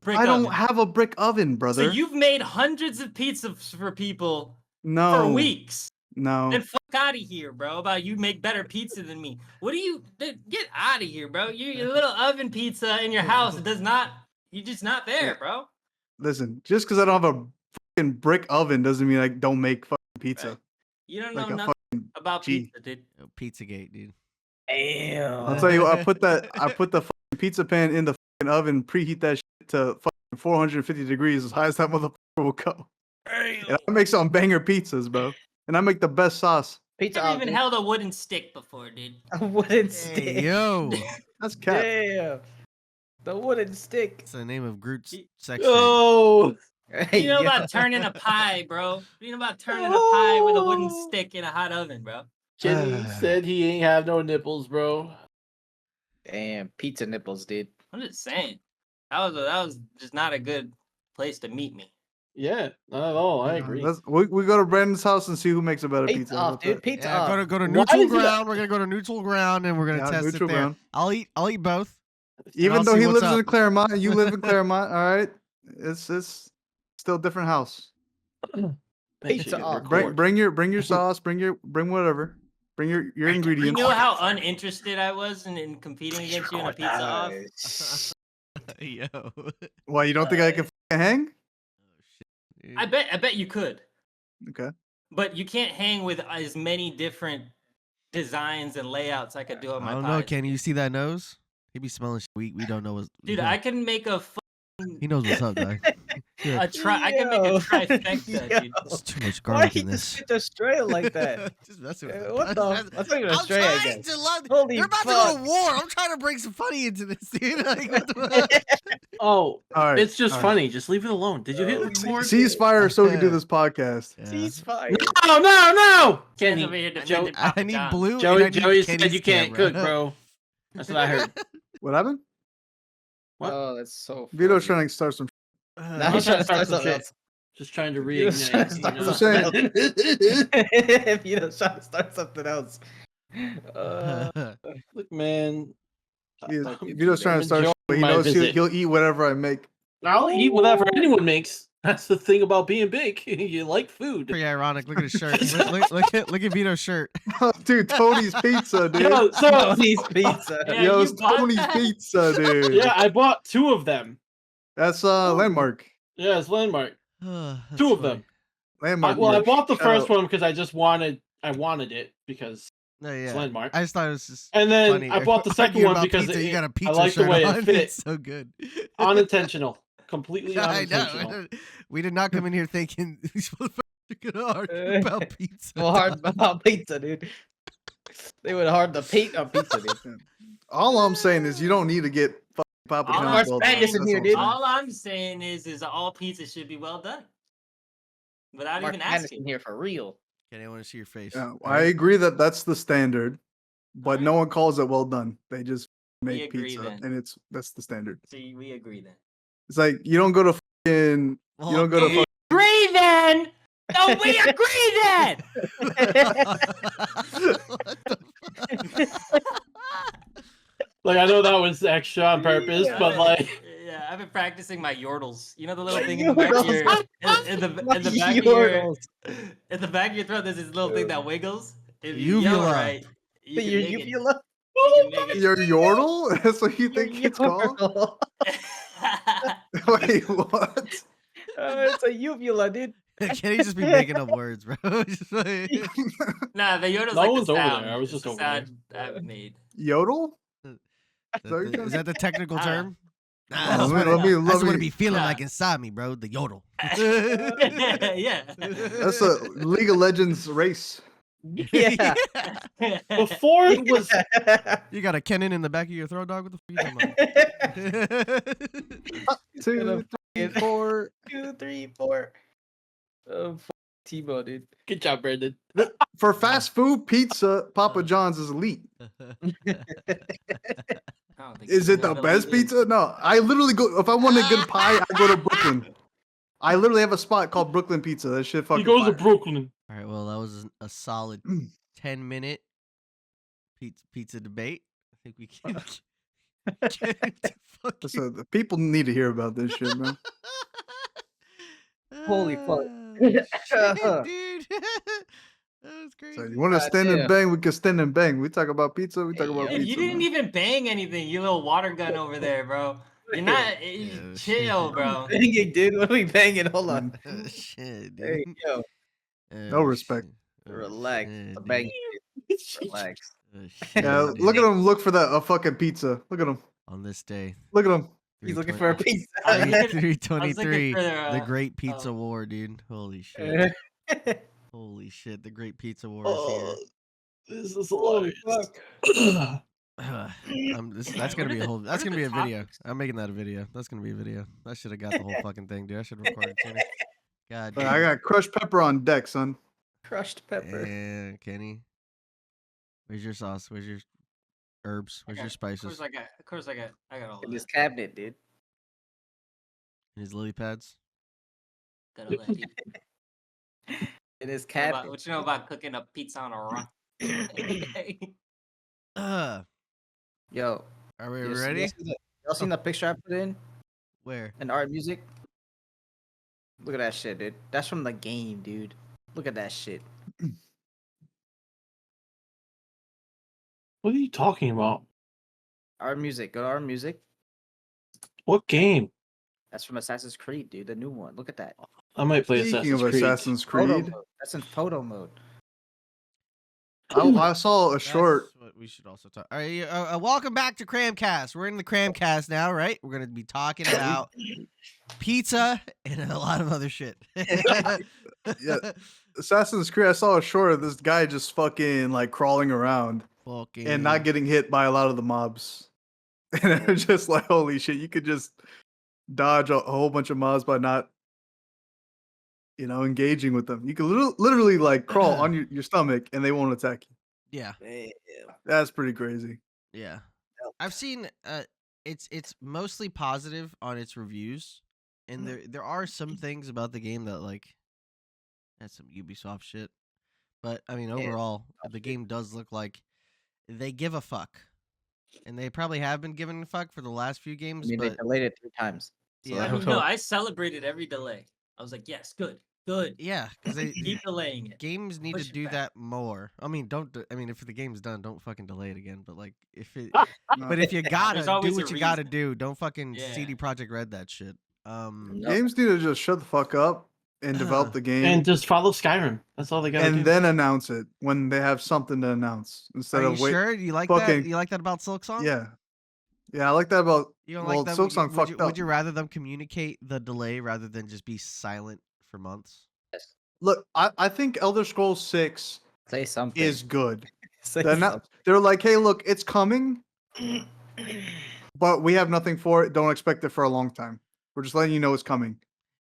brick I oven. don't have a brick oven, brother. So you've made hundreds of pizzas for people no for weeks. No. Then fuck out of here, bro. About you make better pizza than me. What do you get out of here, bro? Your little oven pizza in your house does not. You're just not there, bro. Listen, just because I don't have a fucking brick oven doesn't mean I don't make fucking pizza. Right. You don't Like know a nothing about pizza, dude. Pizzagate, dude. Damn. I'll tell you what, I put the fucking pizza pan in the fucking oven, preheat that shit to fucking 450 degrees, as high as that motherfucker will go. And I make some banger pizzas, bro. And I make the best sauce. Pizza. I've even held a wooden stick before, dude. A wooden stick. Hey, yo. That's cat. Damn. The wooden stick. It's the name of Groot's sex Oh, Hey, You know yo. about turning a pie, bro. You know about turning a pie with a wooden stick in a hot oven, bro. Kenny said he ain't have no nipples, bro. Damn, pizza nipples, dude. I'm just saying. That was just not a good place to meet me. Yeah, not at all. I agree. We go to Brandon's house and see who makes a better Pizza pizza. off, dude. Pizza Yeah, off. go to Why neutral is it- ground. We're gonna go to neutral ground and we're gonna Yeah, test it neutral there. ground. I'll eat both. Even I'll though see he what's lives in up. Claremont and you live in Claremont, all right, it's still a different house. Pizza off. Bring your sauce. Bring whatever. Bring your You ingredients. know how uninterested I was in competing against you in a pizza off? Nice. Yo. Why you don't think I can fucking hang? Dude. I bet you could, Okay. but you can't hang with as many different designs and layouts I could do on my I don't pies. know. Can you see that nose? He be smelling shit. We don't know what's. Dude, I can make a He knows what's up, dog. Yeah. I can make a Yo. trifecta, Yo. dude. There's too much Why garlic you in just this. hit Australia like that? Just messing with it. What the? That's not even Australia, I I'm trying guess. to love. Holy They're about to fuck. go to war. I'm trying to bring some funny into this, dude. Like, what the Oh, All right. it's just all right. funny. Just leave it alone. Did you hit Oh, record? Ceasefire so we can do this podcast. Yeah. Ceasefire. No! Kenny, Kenny, over here Joe, defending Papa I need John's. blue. and I Joey, need Joey said Kenny's you can't camera. cook, bro. That's what I heard. What happened? What? Oh, that's so. Vito's funny. trying to start some. Now I'm he's trying to trying start to start some something shit. else. Just trying to Just trying to reignite. start You know? Vito's trying to start something else. Look, man. Vito's trying to start. enjoying But he my knows visit. he'll eat whatever I make. I'll eat whatever anyone makes. That's the thing about being big. You like food. Pretty ironic. Look at his shirt. Look at Vito's shirt. Dude, Tony's Pizza, dude. Yo, so Tony's pizza. Yeah, Yo, you it's bought Tony's that? Pizza, dude. yeah, I bought 2 of them. That's Landmark. Yeah, it's Landmark. That's 2 of funny. them. Landmark. I merch. bought the Shout first out. one because I wanted it because No, it's yeah. Landmark. I just thought it was just And then funny. I bought the second Arguing one about because pizza, you got a pizza like the shirt way it on. fit. It's so good. Unintentional. Completely I unintentional. know. We did not come in here thinking these motherfuckers are gonna argue about pizza. Go hard about pizza, dude. They would hard the paint on pizza, dude. All I'm saying is you don't need to get fucking Papa All John's. I'm well done. saying is That's in here, all I'm dude. saying. All I'm saying is all pizza should be well done. Without Mark even Madness asking. in here for real. Okay, I want to see your face. Yeah, All I right? agree that that's the standard, but no one calls it well done. They just We make agree pizza, then. and that's the standard. See, we agree then. It's like you don't go to fucking. Well, You don't go to. We agree then! No, we agree then! What the fuck? Like I know that was extra on purpose, but like Yeah, I've been practicing my yordles. You know the little thing in the back of your in the back of your Yordles. in the back of your throat. There's this little thing that wiggles. If you Uvula. yell right, you can Your make it. uvula? You can make it. Your yordle? That's what you think it's called? Yordle. Wait, what? It's a uvula, dude. Can he just be making up words, bro? Just like- Nah, the yodel's No like one's the over there. sound. I was It's just the over there. sound I've made. Yodel? Is that the technical Ah. term? Nah, Let that's me- what, let me- it, that's what it me- be feeling Nah. like inside me, bro. The yodel. Yeah. That's a League of Legends race. Yeah. before it was You got a cannon in the back of your throat, dog. What the fuck are you talking about? 2, 3, 4. 2, 3, 4. Tebow, dude. good job, Brandon. For fast food, pizza, Papa John's is elite. I don't think Is so. it the What best elite is- pizza? No, I literally go. If I want a good pie, I go to Brooklyn. I literally have a spot called Brooklyn Pizza. That shit fucking. He goes to fire. Brooklyn. All right, well, that was a solid 10-minute pizza debate. I think we can get into Fuck you. So the people need to hear about this shit, man. Holy fuck. Shit, dude. That was So crazy. you want to stand and damn. bang? We can stand and bang. We talk about pizza. We talk Hey, about yo. Dude, pizza. you didn't Man. even bang anything, you little water gun over there, bro. You're not Yeah, chill, shit. bro. Banging, dude. What are we banging? Hold on. Oh, shit, dude. Hey, yo. No respect. Relax. Shit, The dude. bang. Relax. Oh, shit, Yeah, look dude. at him. Look for that a fucking pizza. Look at him. On this day, Look at him. He's looking for a pizza. I was looking- 323, for the Great Pizza oh. War, dude. Holy shit. Holy shit, the Great Pizza War is Oh, here. this is Holy hilarious. fuck. That's gonna be a whole. What That's are gonna the be a video. topics? I'm making that a video. That's gonna be a video. I should have got the whole fucking thing, dude. I should have recorded sooner. God But damn. I got crushed pepper on deck, son. Crushed pepper. And Kenny, where's your sauce? Where's your herbs? Where's your Of spices? course I got all In of this that. cabinet, dude. And his lily pads? Got all that. Dude. In his What cabinet. what you know about cooking a pizza on a rock? Yo. Are we y'all see- ready? Y'all seen the picture I put in? Where? In art music? Look at that shit, dude. That's from the game, dude. Look at that shit. What are you talking about? Art music. Go to art music. What game? That's from Assassin's Creed, dude. The new one. Look at that. I might play Speaking Assassin's of Creed. Assassin's Photo Creed, mode. That's in photo mode. I saw a short. That's what we should also talk. All right, welcome back to Cramcast. We're in the Cramcast now, right? We're gonna be talking about pizza and a lot of other shit. Yeah. Assassin's Creed. I saw a short of this guy just fucking like crawling around Fucking and not getting hit by a lot of the mobs. And it was just like, holy shit, you could just dodge a whole bunch of mobs by not, engaging with them. You can literally like crawl on your stomach and they won't attack you. yeah, That's pretty crazy. yeah. I've seen it's mostly positive on its reviews, and there are some things about the game that like that's some Ubisoft shit. But I mean, overall, the game does look like they give a fuck, and they probably have been giving a fuck for the last few I games. mean, they But delayed it 3 times. So Yeah. I that mean, was- no, I celebrated every delay. I was like, yes, good. yeah, because they Keep delaying it. games need Push to it do back. that more. I mean, if the game's done, don't fucking delay it again. But like, if it, No. but if you gotta do always what a you gotta reason. do, don't fucking Yeah. CD Project Red that shit. No. Games need to just shut the fuck up and develop the game And just follow Skyrim. That's all they got to do. and then announce it when they have something to announce instead Are you of wait. sure you like that? fucking- You like that about Silk Song? Yeah, I like that about. You don't Well, like them? Silksong would, fucked up. would you rather them communicate the delay rather than just be silent for months? Look, I think Elder Scrolls 6 Say something. is good. Say They're like, hey, look, it's coming, but we have nothing for it. Don't expect it for a long time. We're just letting you know it's coming.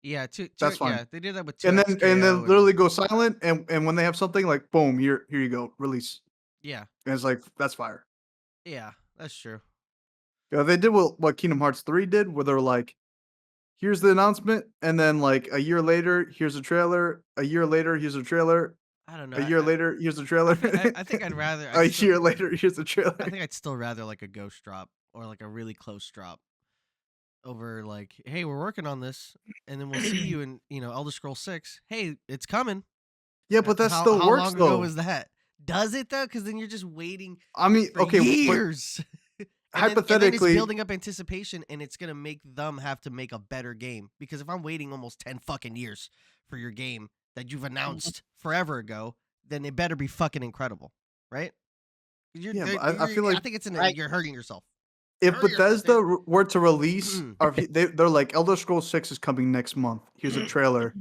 Yeah, That's fine. Yeah, they did that with And then 2XKO literally go silent, and when they have something, like, boom, here you go, release. yeah, And it's like, that's fire. yeah, that's true. Yeah, they did what Kingdom Hearts 3 did, where they're like, here's the announcement, and then like a year later, here's a trailer. A year later, here's a trailer. I don't know. A year later, here's a trailer. I think I'd rather. A year later, here's a trailer. I think I'd still rather like a ghost drop or like a really close drop over like, hey, we're working on this, and then we'll see you in Elder Scrolls 6. Hey, it's coming. Yeah, but that how, still how works long ago though. was that? Does it though? Because then you're just waiting I mean, for okay, but years. And then hypothetically, it's building up anticipation, and it's gonna make them have to make a better game. Because if I'm waiting almost 10 fucking years for your game that you've announced forever ago, then it better be fucking incredible, right? Yeah, but I feel like- I think it's Right. you're hurting yourself. if Hurry up, Bethesda man. were to release, Mm. or they're like, Elder Scrolls 6 is coming next month. Here's a trailer.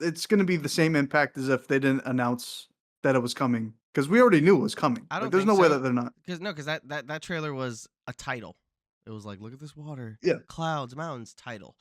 It's gonna be the same impact as if they didn't announce that it was coming, because we already knew it was coming. I don't Like, there's think no way so. that they're not. Because that trailer was a title. It was like, look at this water, Yeah. clouds, mountains. Title.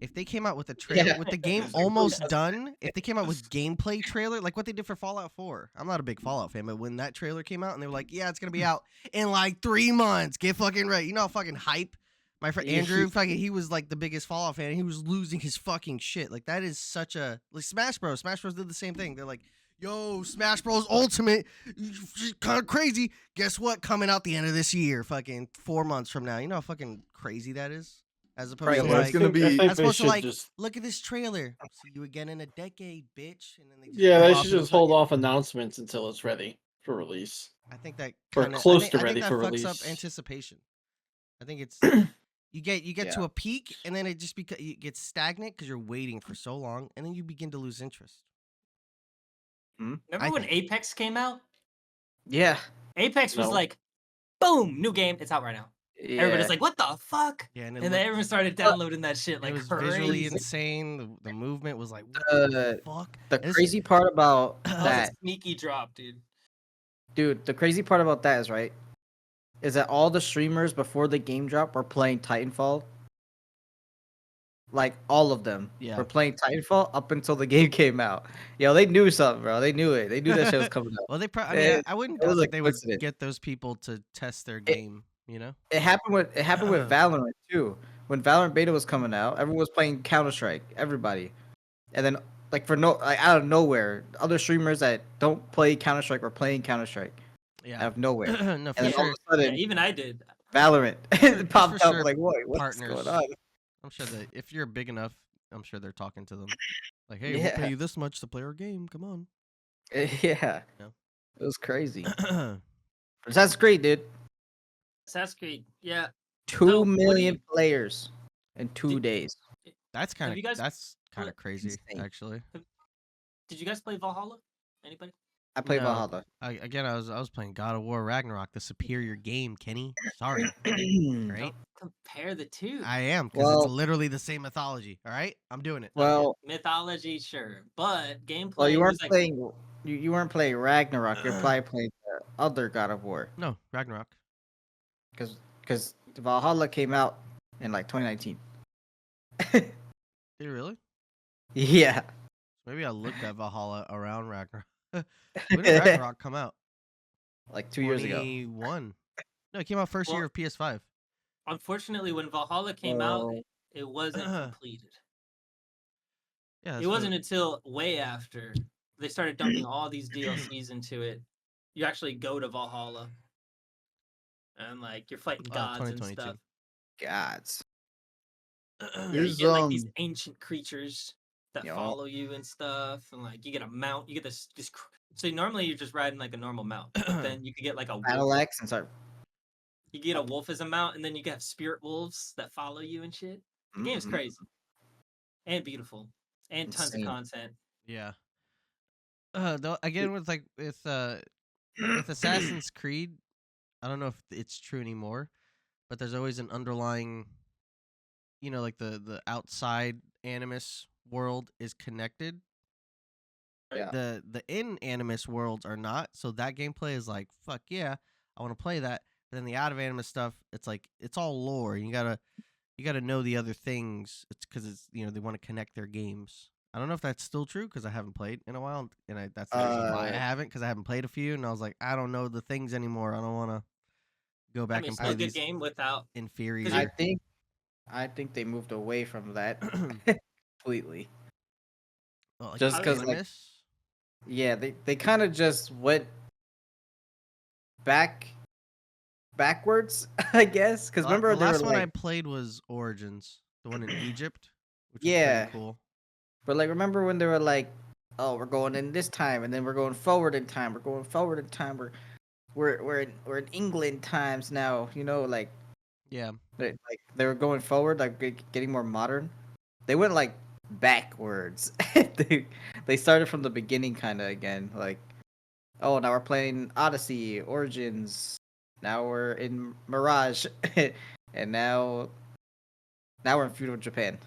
If they came out with a trailer Yeah. with the game almost done, if they came out with gameplay trailer like what they did for Fallout 4, I'm not a big Fallout fan, but when that trailer came out and they were like, yeah, it's gonna be out in like 3 months, get fucking ready. You know how fucking hype. My friend Andrew, fucking, he was like the biggest Fallout fan. And he was losing his fucking shit. Like that is such a like Smash Bros. Smash Bros. Did the same thing. They're like, yo, Smash Bros. Ultimate, kind of crazy. Guess what? Coming out the end of this year, fucking 4 months from now. You know how fucking crazy that is? As opposed Right, to Yeah, like, it's gonna be. I think as they opposed to should like, just. look at this trailer. See you again in a decade, bitch. And then they just Yeah, go they off should and just hold fucking- off announcements until it's ready for release. I think that Or kind of close to I think ready that for fucks up release. anticipation. I think it's you get Yeah. to a peak and then it just it gets stagnant because you're waiting for so long and then you begin to lose interest. Remember I when think. Apex came out? Yeah. Apex was No. like, boom, new game. It's out right now. Yeah. Everybody's like, what the fuck? Yeah, and And it then looked, everyone started downloading that shit like it was visually crazy. insane. The movement was like, what the fuck? the And this- crazy part about That was that, a sneaky drop, dude. dude, the crazy part about that is right, is that all the streamers before the game drop were playing Titanfall. Like all of them Yeah. were playing Titanfall up until the game came out. Yo, they knew something, bro. They knew it. They knew that shit was coming out. Well, they probably. I mean, It- I wouldn't it was doubt a that they would coincidence. get those people to test their game. You know. It happened with Valorant too. When Valorant beta was coming out, everyone was playing Counter Strike. Everybody, and then like out of nowhere, other streamers that don't play Counter Strike were playing Counter Strike out Yeah. of nowhere. No, And for then all sure. of a Yeah, sudden, even I did. Valorant for popped up. sure Like, what? What's partners. going on? I'm sure that if you're big enough, I'm sure they're talking to them. Like, hey, we'll Yeah. pay you this much to play our game. Come on. Yeah, Yeah. it was crazy. That's great, dude. Assassin's Creed. Yeah. 2 So, what do million you- players in 2 Did- days. That's kind you guys of pl- crazy, insane. actually. Did you guys play Valhalla? Anybody? I played No. Valhalla. I was playing God of War Ragnarok, the superior game, Kenny. Sorry, right? Don't compare the two. I am because Well- it's literally the same mythology. All right, I'm doing it. Well, Mythology, sure, but gameplay. well, you weren't was like, playing. You weren't playing Ragnarok. You're probably playing the other God of War, No, Ragnarok. because Valhalla came out in like 2019. Did it really? Yeah. Maybe I looked at Valhalla around Ragnarok. When did Ragnarok come out? Like 2 years ago. 21. No, it came out first year Well- of PS5. unfortunately, when Valhalla came out, Well- it wasn't completed. Yeah, that's It what- wasn't until way after they started dumping all these DLCs into it. You actually go to Valhalla, and like you're fighting gods and 2022. stuff. Gods. Yeah, you Here's, get like these ancient creatures that Yo. follow you and stuff, and like you get a mount. You get this. So normally you're just riding like a normal mount, but then you could get like a Battle wolf. Axe and start. You get a wolf as a mount, and then you can have spirit wolves that follow you and shit. The game's Mhm. crazy and beautiful, and tons of Insane. content. Yeah. Though again with with Assassin's Creed, I don't know if it's true anymore, but there's always an underlying, like the outside Animus world is connected. Yeah. The in Animus worlds are not, so that gameplay is like, fuck yeah, I want to play that. But then the out of Animus stuff, it's like it's all lore. You gotta know the other things. It's because it's they want to connect their games. I don't know if that's still true because I haven't played in a while, and that's the reason why I haven't, because I haven't played a few, and I was like, I don't know the things anymore. I don't want to go back I mean, and still play a good these game without. inferior. I think they moved away from that completely. Well, just I 'cause, like, Animus? Yeah, they kind of just went backwards, I guess. Because remember, the they last were one I like, played was Origins, the one in Egypt, which Yeah. is pretty cool. but like, remember when they were like, "Oh, we're going in this time, and then we're going forward in time. We're going forward in time. We're in England times now." Like Yeah, they were going forward, like getting more modern. They went like backwards. They started from the beginning, kind of again. Like, oh, now we're playing Odyssey, Origins. Now we're in Mirage, and now we're in feudal Japan.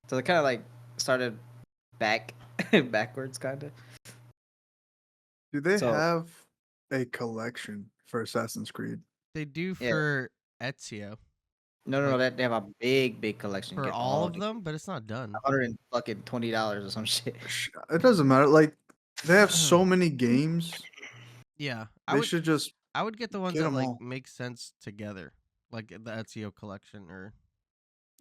So they kind of like started backwards, kind of. Do they So- have a collection for Assassin's Creed? they do Yeah. for Ezio No, they have a big collection. for Get all of them, but it's not done. $120 or some shit. It doesn't matter. Like they have so many games. Yeah, They should just. I would get the ones get that 'em like all. make sense together, like the Ezio collection or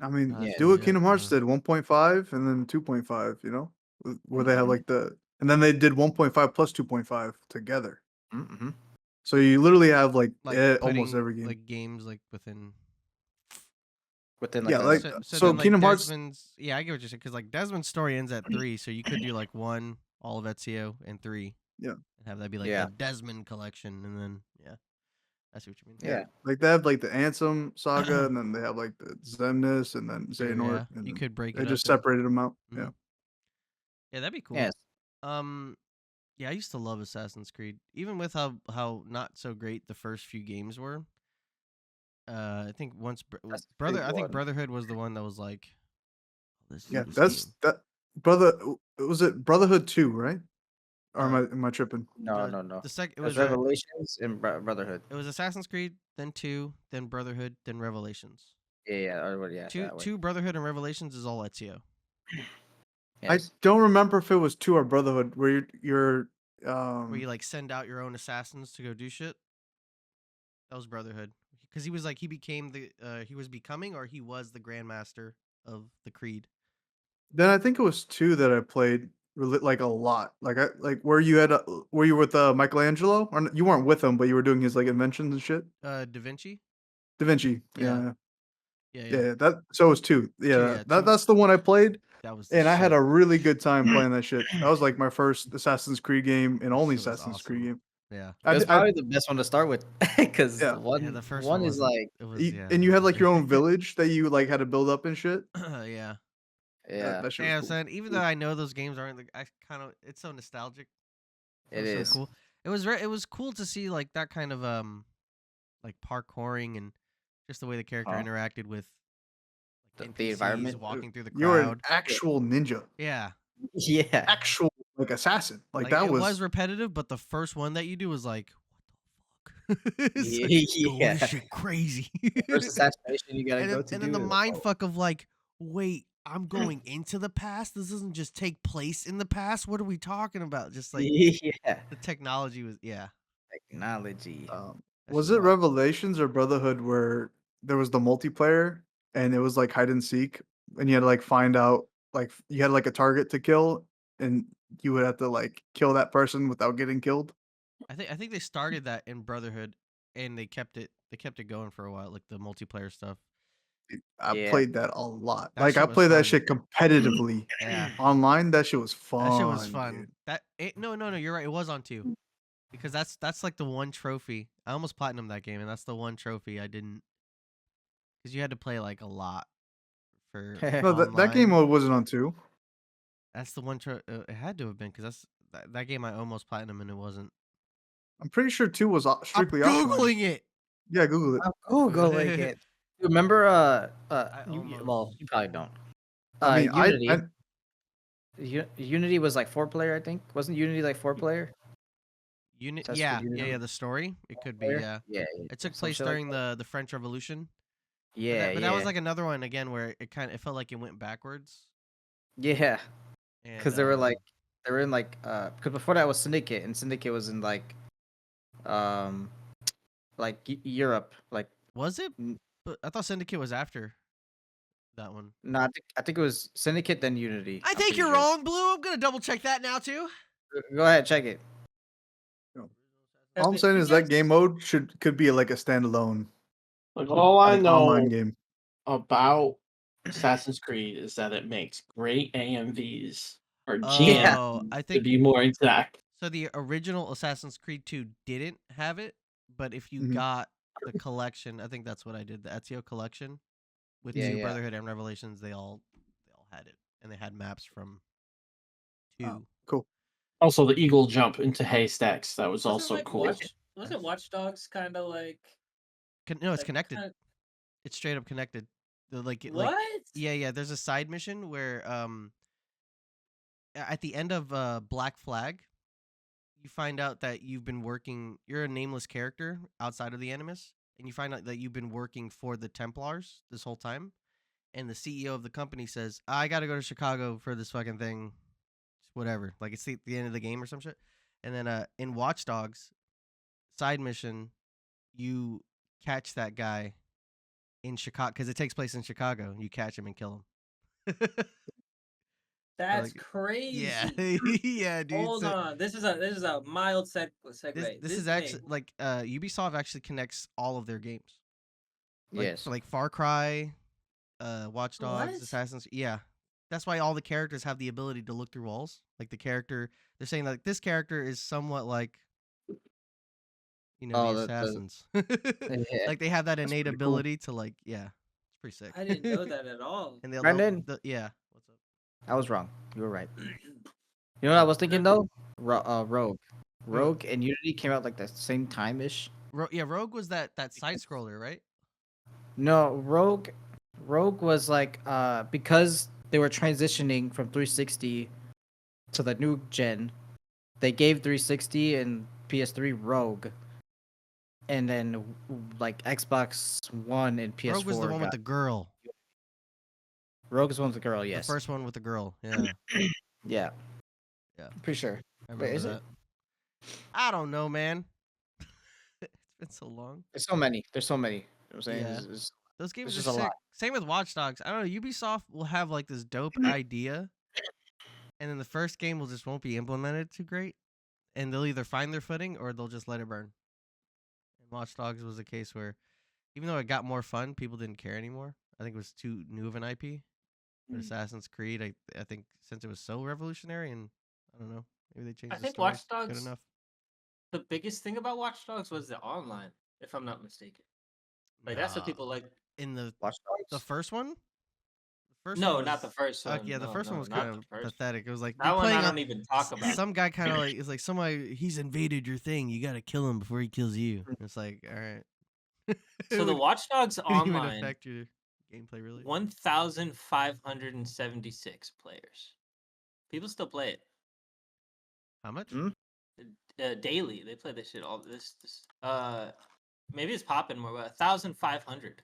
I mean, Yeah. do what Yeah, Kingdom Hearts uh, did, 1.5 and then 2.5. Where they have like the and then they did 1.5 plus 2.5 together. Mm-hmm. So you literally have like, Like almost putting every game. like games like within. Within Yeah, like like- a So so then, like, Kingdom Hearts- Desmond's. Yeah, I get what you're saying because like Desmond's story ends at 3, so you could do like 1 all of Ezio and 3. Yeah. And have that be like Yeah. the Desmond collection, and then yeah, I see what you mean. yeah. Like they have like the Ansem saga, and then they have like the Zemnis, and then Sure, Xehanort. yeah. And You then could break they it just up. separated them out. Yeah. Mhm. Yeah, that'd be cool. Yes. Yeah, I used to love Assassin's Creed, even with how not so great the first few games were. I think once That's the brother, big I think one. Brotherhood was the one that was like, this is Yeah, this that's game. that brother. Was it Brotherhood 2, right? Or am I tripping? No, no. The second it It was was Revelations and Brotherhood. it was Assassin's Creed, then 2, then Brotherhood, then Revelations. Yeah, or yeah, that way. Two Brotherhood and Revelations is all Ezio. I Yes. don't remember if it was 2 or Brotherhood, where you're Where you like send out your own assassins to go do shit. That was Brotherhood, because he was like he was becoming or he was the Grandmaster of the Creed. Then I think it was 2 that I played like a lot. Like where you had were you with Michelangelo, or you weren't with him, but you were doing his like inventions and shit. Da Vinci. Da Vinci. Yeah. Yeah. That so it was 2. Yeah, yeah, 2. that's the one I played, That was the and I had shit. a really good time playing that shit. That was like my first Assassin's Creed game and only shit was Assassin's Creed awesome. game. Yeah. It was I probably the best one to start with because Yeah. The first one one is wasn't- like it was and you had like your own interesting. village that you like had to build up and shit. Yeah. yeah, That shit was Yeah, cool. son. Even though I know those games aren't, like, I kind of it's so nostalgic. it was is. so cool. It was cool to see like that kind of like parkouring and just the way the character Huh. interacted with The NPCs, environment. walking through the You were an crowd. actual ninja, Yeah. Yeah, actual like assassin. Like Like, that it was was repetitive, but the first one that you do was like, what the fuck? It's like, oh, yeah. this shit crazy. First assassination you gotta and go then, to and do then the is- mind fuck of like, wait, I'm going into the past. This doesn't just take place in the past. What are we talking about? Just like yeah, the technology was, yeah. technology. that was shit it Revelations or Brotherhood where there was the multiplayer and it was like hide and seek, and you had to like find out, like you had like a target to kill, and you would have to like kill that person without getting killed. I think they started that in Brotherhood, and they kept it going for a while, like the multiplayer stuff. I Yeah. played that a lot. That Like I shit was played that fun. shit competitively Yeah, online. That shit was fun. that shit was fun. Dude. No, you're right. It was on 2, because that's like the one trophy. I almost platinumed that game, and that's the one trophy I didn't, because you had to play like a lot for No, that game online. mode wasn't on 2. That's the one. It had to have been, because that game I almost platinum and it wasn't. I'm pretty sure 2 was strictly I'm offline. googling it. Yeah, Google it. I'm googling it. Remember? Almost. Well, you probably don't. I mean, Unity. Unity was like 4-player, I think. Wasn't Unity like 4-player? Assassin's Yeah, Creed Unity? yeah. The story, it could be. Player? Yeah, Yeah. it took some place shit like during the French Revolution. Yeah, But that was like another one again where it felt like it went backwards. yeah. And, Because they were in like because before that was Syndicate, and Syndicate was in like Europe. Like was it? n- But I thought Syndicate was after that one. no, I think it was Syndicate then Unity. I I'm think pretty you're sure. wrong, Blue. I'm gonna double check that now too. Go ahead, check it. All I'm saying is that game mode could be like a standalone Like all I like, online know game. about Assassin's Creed is that it makes great AMVs or Yeah. GM Oh, I to think be more exact. so. The original Assassin's Creed 2 didn't have it, but if you Mhm. got the collection, I think that's what I did. The Ezio collection with Yeah, 2 yeah. Brotherhood and Revelations, they all had it, and they had maps from 2. Oh, cool. Also, the eagle jump into haystacks, that was also like cool. Wasn't Watch Dogs kind of like No, it's like, connected. kinda- It's straight up connected. Like what? yeah. There's a side mission where at the end of Black Flag, you find out that you've been working. You're a nameless character outside of the Animus, and you find out that you've been working for the Templars this whole time. And the CEO of the company says, "I got to go to Chicago for this fucking thing, whatever." Like it's the end of the game or some shit. And then in Watch Dogs, side mission, you catch that guy in Chicago because it takes place in Chicago. You catch him and kill him. That's Like, crazy. yeah, yeah, dude. Hold So on. This is a mild segue. this is actually like Ubisoft actually connects all of their games. Like Yes. for like Far Cry, Watch Dogs, What? Assassin's. Yeah, that's why all the characters have the ability to look through walls. Like the character, they're saying like this character is somewhat like Oh, the the assassins. yeah. Like they have that That's innate pretty cool. ability to like yeah, it's pretty sick. I didn't know that at all. And they'll Brandon, yeah. What's up? I was wrong. You were right. You know what I was thinking though? Rogue. Hmm. Rogue and Unity came out like the same time ish. Yeah, Rogue was that side scroller, right? No, Rogue was like because they were transitioning from 360 to the new gen, they gave 360 and PS3 Rogue. And then like Xbox One and PS4 Rogue was the one with got the girl. Rogue is one with the girl, The yes. first one with the girl. Yeah, Yeah. yeah. Pretty sure. I Wait, remember is that. it? I don't know, man. It's been so long. There's so many. There's so many. You know what I'm saying? Yeah. It's Those games just are a lot. sick. Same with Watch Dogs. I don't know. Ubisoft will have like this dope idea, and then the first game will just won't be implemented too great, and they'll either find their footing or they'll just let it burn. And Watch Dogs was a case where, even though it got more fun, people didn't care anymore. I think it was too new of an IP. But Assassin's Creed, I think since it was so revolutionary, and I don't know, maybe they changed I the think story Watch good Dogs. enough. The biggest thing about Watch Dogs was the online, if I'm not mistaken. Like that's what Nah. people like. In the Watch Dogs? first one. The first No, one not the was first one. yeah. The No, first one no, was not kind the of first. pathetic. It was like That you're one I playing don't even talk about. some guy kind of like it's like somebody he's invaded your thing. You got to kill him before he kills you. Mm. It's like all right. So the Would- Watch Dogs couldn't even online, affect your gameplay really. 1,576 players. People still play it How much? Hmm? daily. They play this shit all this. Maybe it's popping more, but 1,500.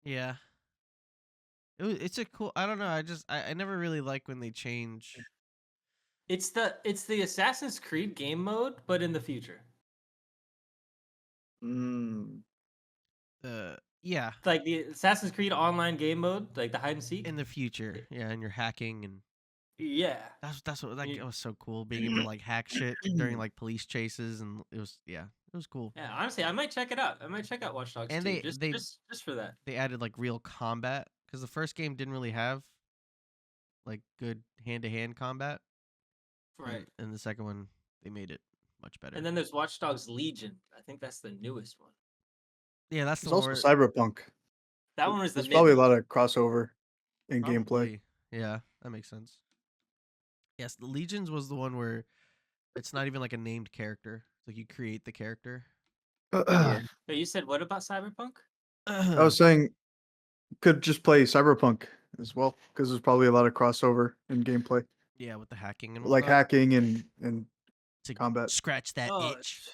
Yeah. It's a cool. I don't know. I never really like when they change. It's the Assassin's Creed game mode, but in the future. Mm. Yeah. Like the Assassin's Creed online game mode, like the hide and seek. In the future, yeah, and you're hacking and Yeah. that's what that You- was so cool being able to like hack shit during like police chases and it was cool. Yeah, honestly, I might check it out. I might check out Watch Dogs And 2, they just for that. they added like real combat because the first game didn't really have like good hand-to-hand combat. Right. And the second one they made it much better. And then there's Watch Dogs Legion. I think that's the newest one. yeah, that's the There's one also where Cyberpunk. That one was the There's mid probably a one. lot of crossover in gameplay. probably yeah, that makes sense. Yes, the Legions was the one where it's not even like a named character. It's like you create the character. Yeah. But you said what about Cyberpunk? I was saying could just play Cyberpunk as well because there's probably a lot of crossover in gameplay, yeah, with the hacking and like whatnot, hacking and to combat. scratch that Oh, itch.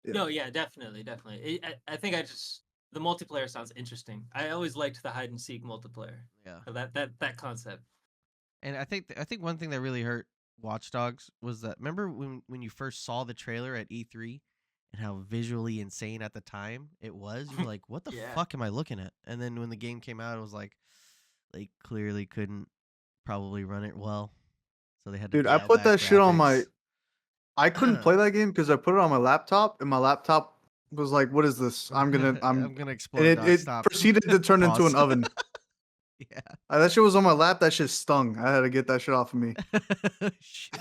Yeah. No, yeah, definitely. I think the multiplayer sounds interesting. I always liked the hide and seek multiplayer. Yeah. That concept. And I think one thing that really hurt Watch Dogs was that remember when you first saw the trailer at E3 and how visually insane at the time it was? You were like, "What the Yeah. fuck am I looking at?" And then when the game came out, it was like they clearly couldn't probably run it well, so they had to Dude, I dial put back that shit on my. graphics. I couldn't play that game because I put it on my laptop, and my laptop was like, "What is this? I'm gonna explode. And it Stop. proceeded to turn into an Pause. oven. Yeah. That shit was on my lap. That shit stung. I had to get that shit off of me. Shit.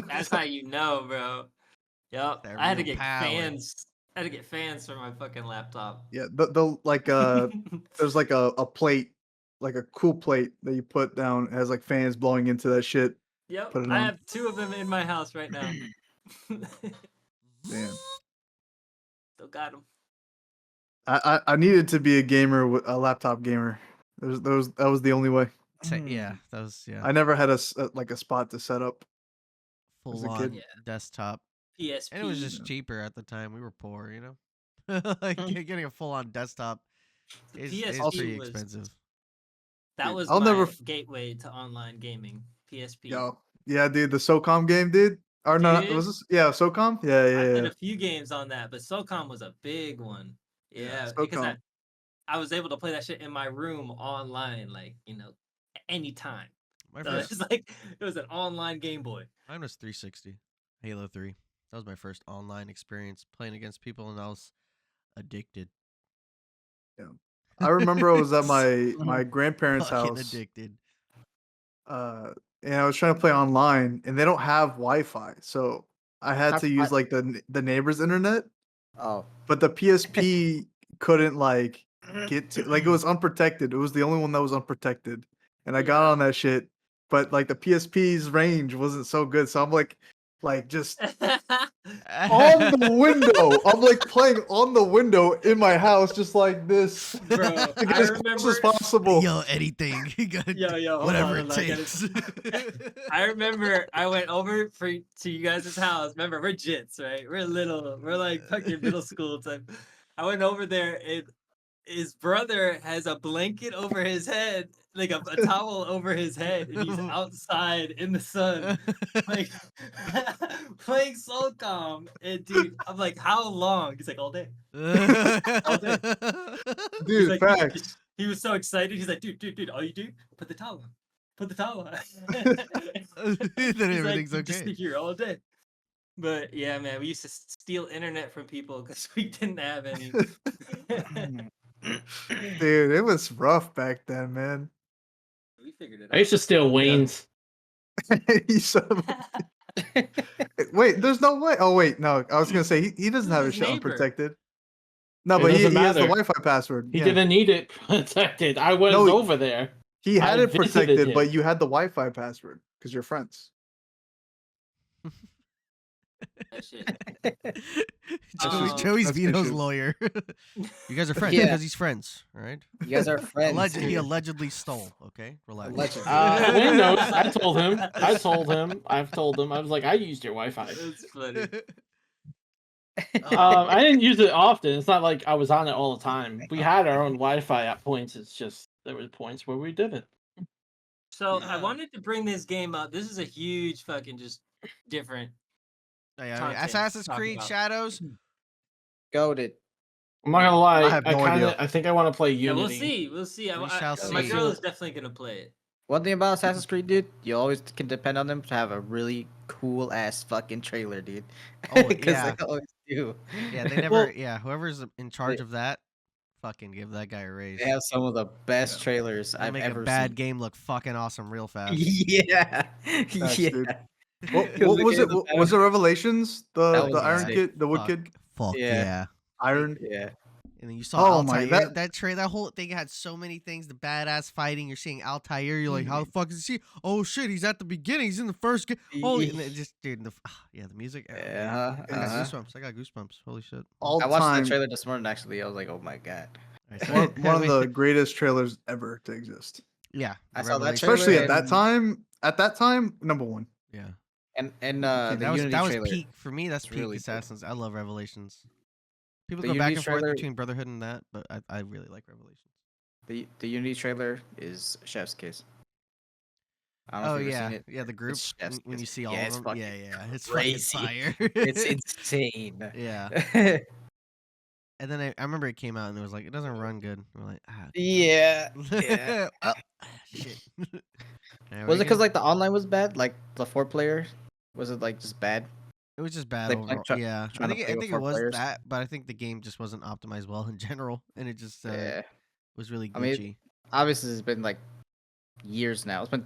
That's how you know, bro. Yup. That I had to real get power. fans. I had to get fans for my fucking laptop. Yeah, the like there's like a plate, like a cool plate that you put down. It has like fans blowing into that shit. Yep. Put it I on. have 2 of them in my house right now. Damn. Still got them. I needed to be a gamer, a laptop gamer. That was the only way. Yeah, that was I never had a spot to set up. full a on kid. Yeah. desktop. PSP. And it was just cheaper at the time. We were poor, you know? Like getting a full on desktop The is PSP pretty was- expensive. That Dude, was I'll my never gateway to online gaming. PSP. Yo, yeah, dude, the SOCOM game, dude. Or no, Dude. was this? Yeah, SOCOM. I Yeah. played a few games on that, but SOCOM was a big one. Yeah, because SOCOM. I was able to play that shit in my room online, like anytime. My So first, it's like it was an online Game Boy. mine was 360, Halo 3. That was my first online experience playing against people, and I was addicted. I remember I was at my grandparents' Fucking house, addicted. and I was trying to play online, and they don't have Wi-Fi, so I had to use like the neighbor's internet. Oh. But the PSP couldn't like get to like it was unprotected. It was the only one that was unprotected, and I got Yeah. on that shit. But like the PSP's range wasn't so good, so I'm like just on the window. I'm like playing on the window in my house, just like this, Bro, to get I as close remember. as possible. Yo, anything. You gotta Yo, hold whatever on, it hold on, I gotta- takes. I remember I went over to you guys' house. Remember, we're jits, right? We're little. We're like fucking middle school type. I went over there and his brother has a blanket over his head, like a towel over his head, and he's outside in the sun, like playing Solcom. And dude, I'm like, how long? He's like, all day. All day. He's Dude, like, facts. he was so excited. He's like, dude, all you do, put the towel on. Put the towel on. Then He's everything's like, just okay. sit here all day. But yeah, man, we used to steal internet from people because we didn't have any. Dude, it was rough back then, man. We figured it I used to steal Wayne's. You son of a- Wait, there's no way. Oh wait, no. I was gonna say he doesn't He have was his his shit neighbor. unprotected. No, It but he doesn't has the matter. Wi-Fi password. He Yeah. didn't need it protected. I was No, over there. He had I it visited protected, but him. you had the Wi-Fi password because you're friends. That shit. Joey's That's Vito's shit. lawyer. You guys are friends Yeah. because he's friends, all right? You guys are friends. He dude. allegedly stole. Okay, relax. Allegedly. Wayne knows. I told him. I've told him. I was like, I used your Wi-Fi. That's funny. I didn't use it often. It's not like I was on it all the time. We had our own Wi-Fi at points. It's just there were points where we didn't. So I wanted to bring this game up. This is a huge fucking just different. Content Assassin's to talk Creed about. Shadows. Goated. I'm not gonna lie. I have no idea. I think I want to play Yeah, Unity. we'll see. We shall My see. girl is definitely gonna play it. One thing about Assassin's Creed, dude, you always can depend on them to have a really cool ass fucking trailer, dude. Oh, Because yeah. they always do. Yeah, they never. Yeah, whoever's in charge of that, fucking give that guy a raise. They have some of the best trailers They I've make ever a bad seen. game look fucking awesome real fast. Yeah, Facts, yeah. dude. What Look was at it? the Was it Revelations? That The was Iron sick. Kid, the Wood Fuck, Kid, fuck Yeah. yeah. Iron. Yeah. And then you saw Oh Altair. my, That whole thing had so many things. The badass fighting. You're seeing Altair. You're like, how the fuck is he? Oh shit, he's at the beginning. He's in the first game. Holy, and it just dude, the music. Yeah. I got goosebumps. I got goosebumps. Holy shit. All I watched time, the trailer this morning. Actually, I was like, oh my god. Alright, so one of the greatest trailers ever to exist. yeah. I the saw that Revelation. trailer Especially at that and- time. At that time, number one. Yeah. And that the was Unity that was trailer. peak for me. That's It's peak really good. Assassins. I love Revelations. People The go back Unity and forth trailer- between Brotherhood and that, but I really like Revelations. The Unity trailer is chef's kiss. I don't know Oh if you've ever yeah, seen it. yeah. The group It's chef's when you kiss. see all Yeah, of it's them. fucking Yeah, it's crazy. fucking fire. It's insane. Yeah. And then I remember it came out and it was like it doesn't run good. We're like, yeah. Yeah. oh, shit. Was it because like the online was bad? Like the 4-player? Was it like just bad? it was just bad like, overall? trying to play I with think 4 it was players? that, but I think the game just wasn't optimized well in general, and it just Yeah. was really I mean, glitchy. Obviously, it's been like years now. It's been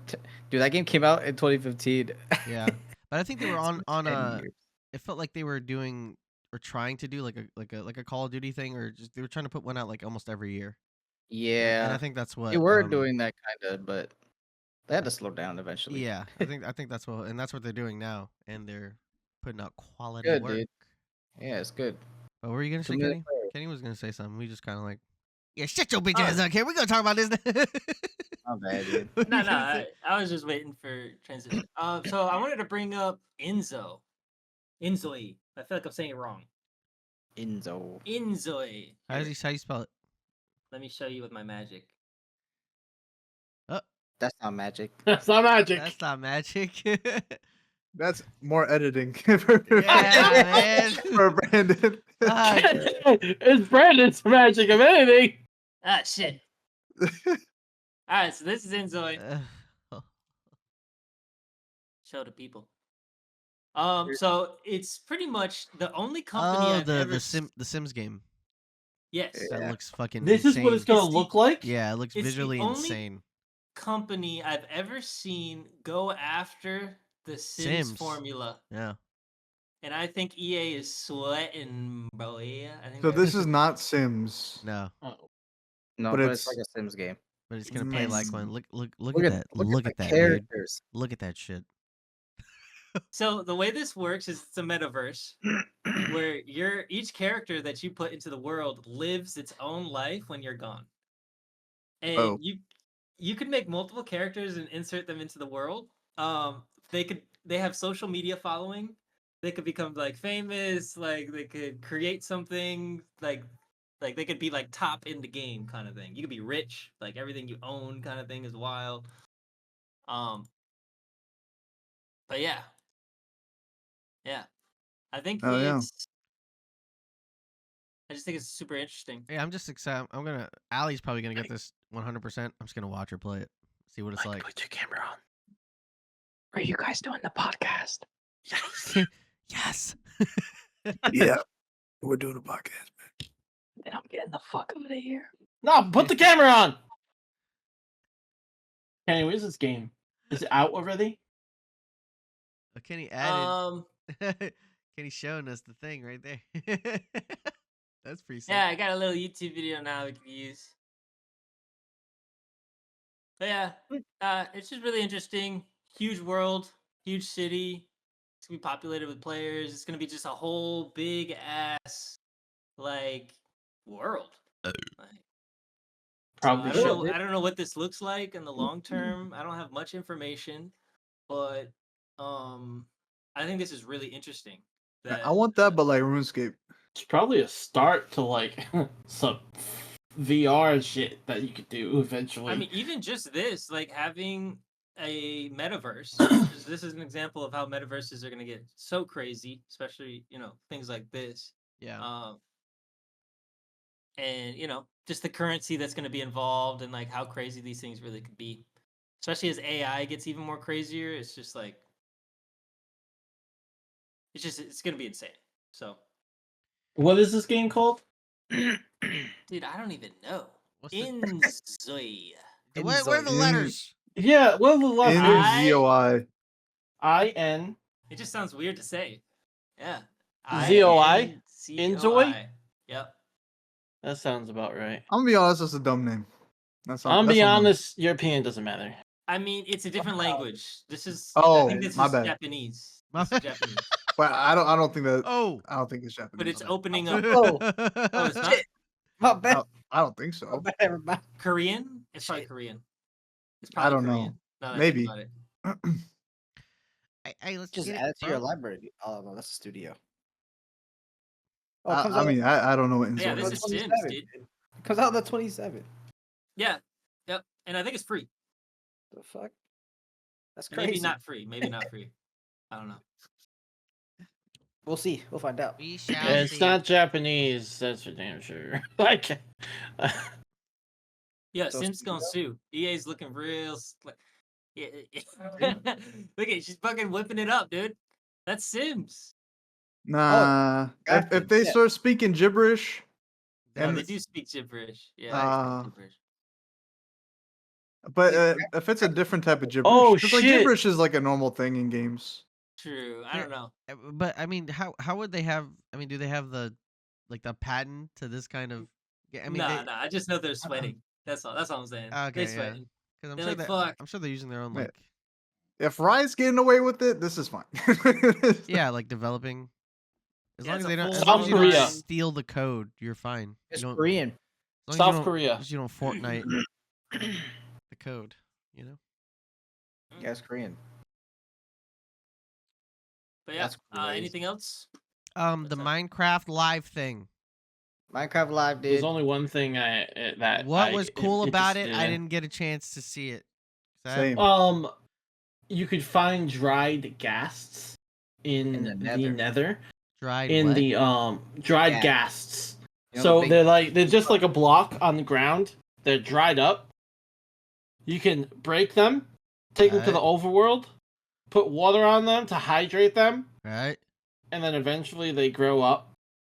dude. That game came out in 2015. Yeah, but I think they were It's on been 10 a. years. It felt like they were doing or trying to do like a Call of Duty thing, or just they were trying to put one out like almost every year. Yeah. And I think that's what They were doing that kind of, but they had to slow down eventually. Yeah, I think that's what they're doing now, and they're putting out quality Good, work. dude. Yeah, it's good. But what were you gonna say, Too many Kenny? players. Kenny was gonna say something. We just kind of like, yeah, shut your bitch ass up, Kenny. We're gonna talk about this. Not bad, dude. What were No, you gonna say? I was just waiting for transition. So I wanted to bring up Inzoi. I feel like I'm saying it wrong. Enzo. Inzoi. How do you spell it? Let me show you with my magic. That's not magic. That's not magic. That's not magic. That's more editing for, Yeah, man. for Brandon. Ah, It's Brandon's magic of anything. Ah, shit. All right, so this is Inzoi. show to people. So it's pretty much the only company Oh, I've ever the Sims game. Yes. That looks fucking This is what it's insane. gonna It's look like. Yeah, it looks it's the visually only insane. company I've ever seen go after the Sims formula. Yeah. And I think EA is sweating, bro. Yeah, I think So they're- this is not Sims. No, Oh. No, But but it's- it's like a Sims game. but it's gonna play like Mm. one. Look Look at at that. look Look at at the that, dude. characters. Look at that shit. So the way this works is it's a metaverse where each character that you put into the world lives its own life when you're gone. And Oh. you could make multiple characters and insert them into the world. They have social media following. They could become like famous, like they could create something, like they could be like top in the game kind of thing. You could be rich, like everything you own kind of thing is wild. But yeah. Yeah. I think Oh, yeah. I just think it's super interesting. Yeah, I'm just excited. Allie's probably gonna get this 100%. I'm just gonna watch her play it, see what it's like. Put your camera on. Are you guys doing the podcast? Yes. Yeah, we're doing a podcast. Then I'm getting the fuck out of here. No, put the camera on. Kenny, where's this game? Is it out already? Oh, Kenny added. Um Kenny's showing us the thing right there. That's pretty sick. yeah, I got a little YouTube video now we can use. But yeah, it's just really interesting. Huge world, huge city. It's gonna be populated with players. It's gonna be just a whole big ass like world. Like, Probably I should. don't know what this looks like in the long term. I don't have much information, but I think this is really interesting. I want that, but like RuneScape. It's probably a start to like some VR shit that you could do eventually. I mean, even just this, like having a metaverse. This is an example of how metaverses are going to get so crazy, especially things like this. Yeah. And just the currency that's going to be involved and like how crazy these things really could be, especially as AI gets even more crazier. It's just like it's going to be insane. So, what is this game called? dude, I don't even know. What's the- Inzoi. Where are the letters? Yeah, what are the letters? NZOI. IN. It just sounds weird to say. Yeah. ZOI? Inzoi. Yep. That sounds about right. I'm gonna be honest, that's a dumb name. I'm be honest, European doesn't matter. I mean, it's a different language. This is. Oh, I think this my is bad. Japanese. My This is bad. Japanese. But I don't think that. Oh. I don't think it's Japanese. But it's My bad. opening up. Oh, Oh, it's not shit. My bad. I don't think My so. bad, everybody. Korean. It's probably Shit. Korean. It's I don't know. Korean. Now that I think Maybe. about it. Hey, let's Just get add it to your bro. library. Oh no, that's a studio. Oh, it I, comes I out- mean, I don't know what Yeah, Inzoi this on is the Sims, 27th, dude. It comes out on the 27th. Yeah. Yep. And I think it's free. The fuck? That's crazy. Maybe not free. Maybe not free. I don't know. We'll see. We'll find out. We shall It's see. not Japanese, that's for damn sure. Like, Yeah, So Sims gonna studio? sue. EA's looking real. Yeah. Look at she's fucking whipping it up, dude. That's Sims. Nah. If Graphics, they yeah. start speaking gibberish, Yeah, and they do speak gibberish. Yeah. Uh, they speak gibberish. but if it's a different type of gibberish, Oh, 'cause, like shit. gibberish is like a normal thing in games. True. I don't know. But I mean, how would they have? I mean, do they have the patent to this kind of? I mean, Nah. I just know they're sweating. That's all. That's all I'm saying. Okay, They're yeah. sweating. because They're like, fuck. I'm sure they're using their own Yeah. like If Riot's getting away with it, this is fine. yeah, like developing. As Yeah, long it's as a they don't, full as long as you don't Korea. steal the code, you're fine. It's You don't, Korean. as long as South you don't- Korea. as long as you don't Fortnite the code. You know. Yeah, it's Korean. But yeah. That's crazy. Anything else? The What's up? Minecraft live thing. Minecraft Live there's did. only one thing that What I was cool about it? I interested in. didn't get a chance to see it. 'Cause I- Same. You could find dried ghasts in the the nether. nether. Dried In what? the dried Gas. ghasts. You know, So the big- they're just like a block on the ground. They're dried up. You can break them, take them to the overworld. put water on them to hydrate them, Right. and then eventually they grow up.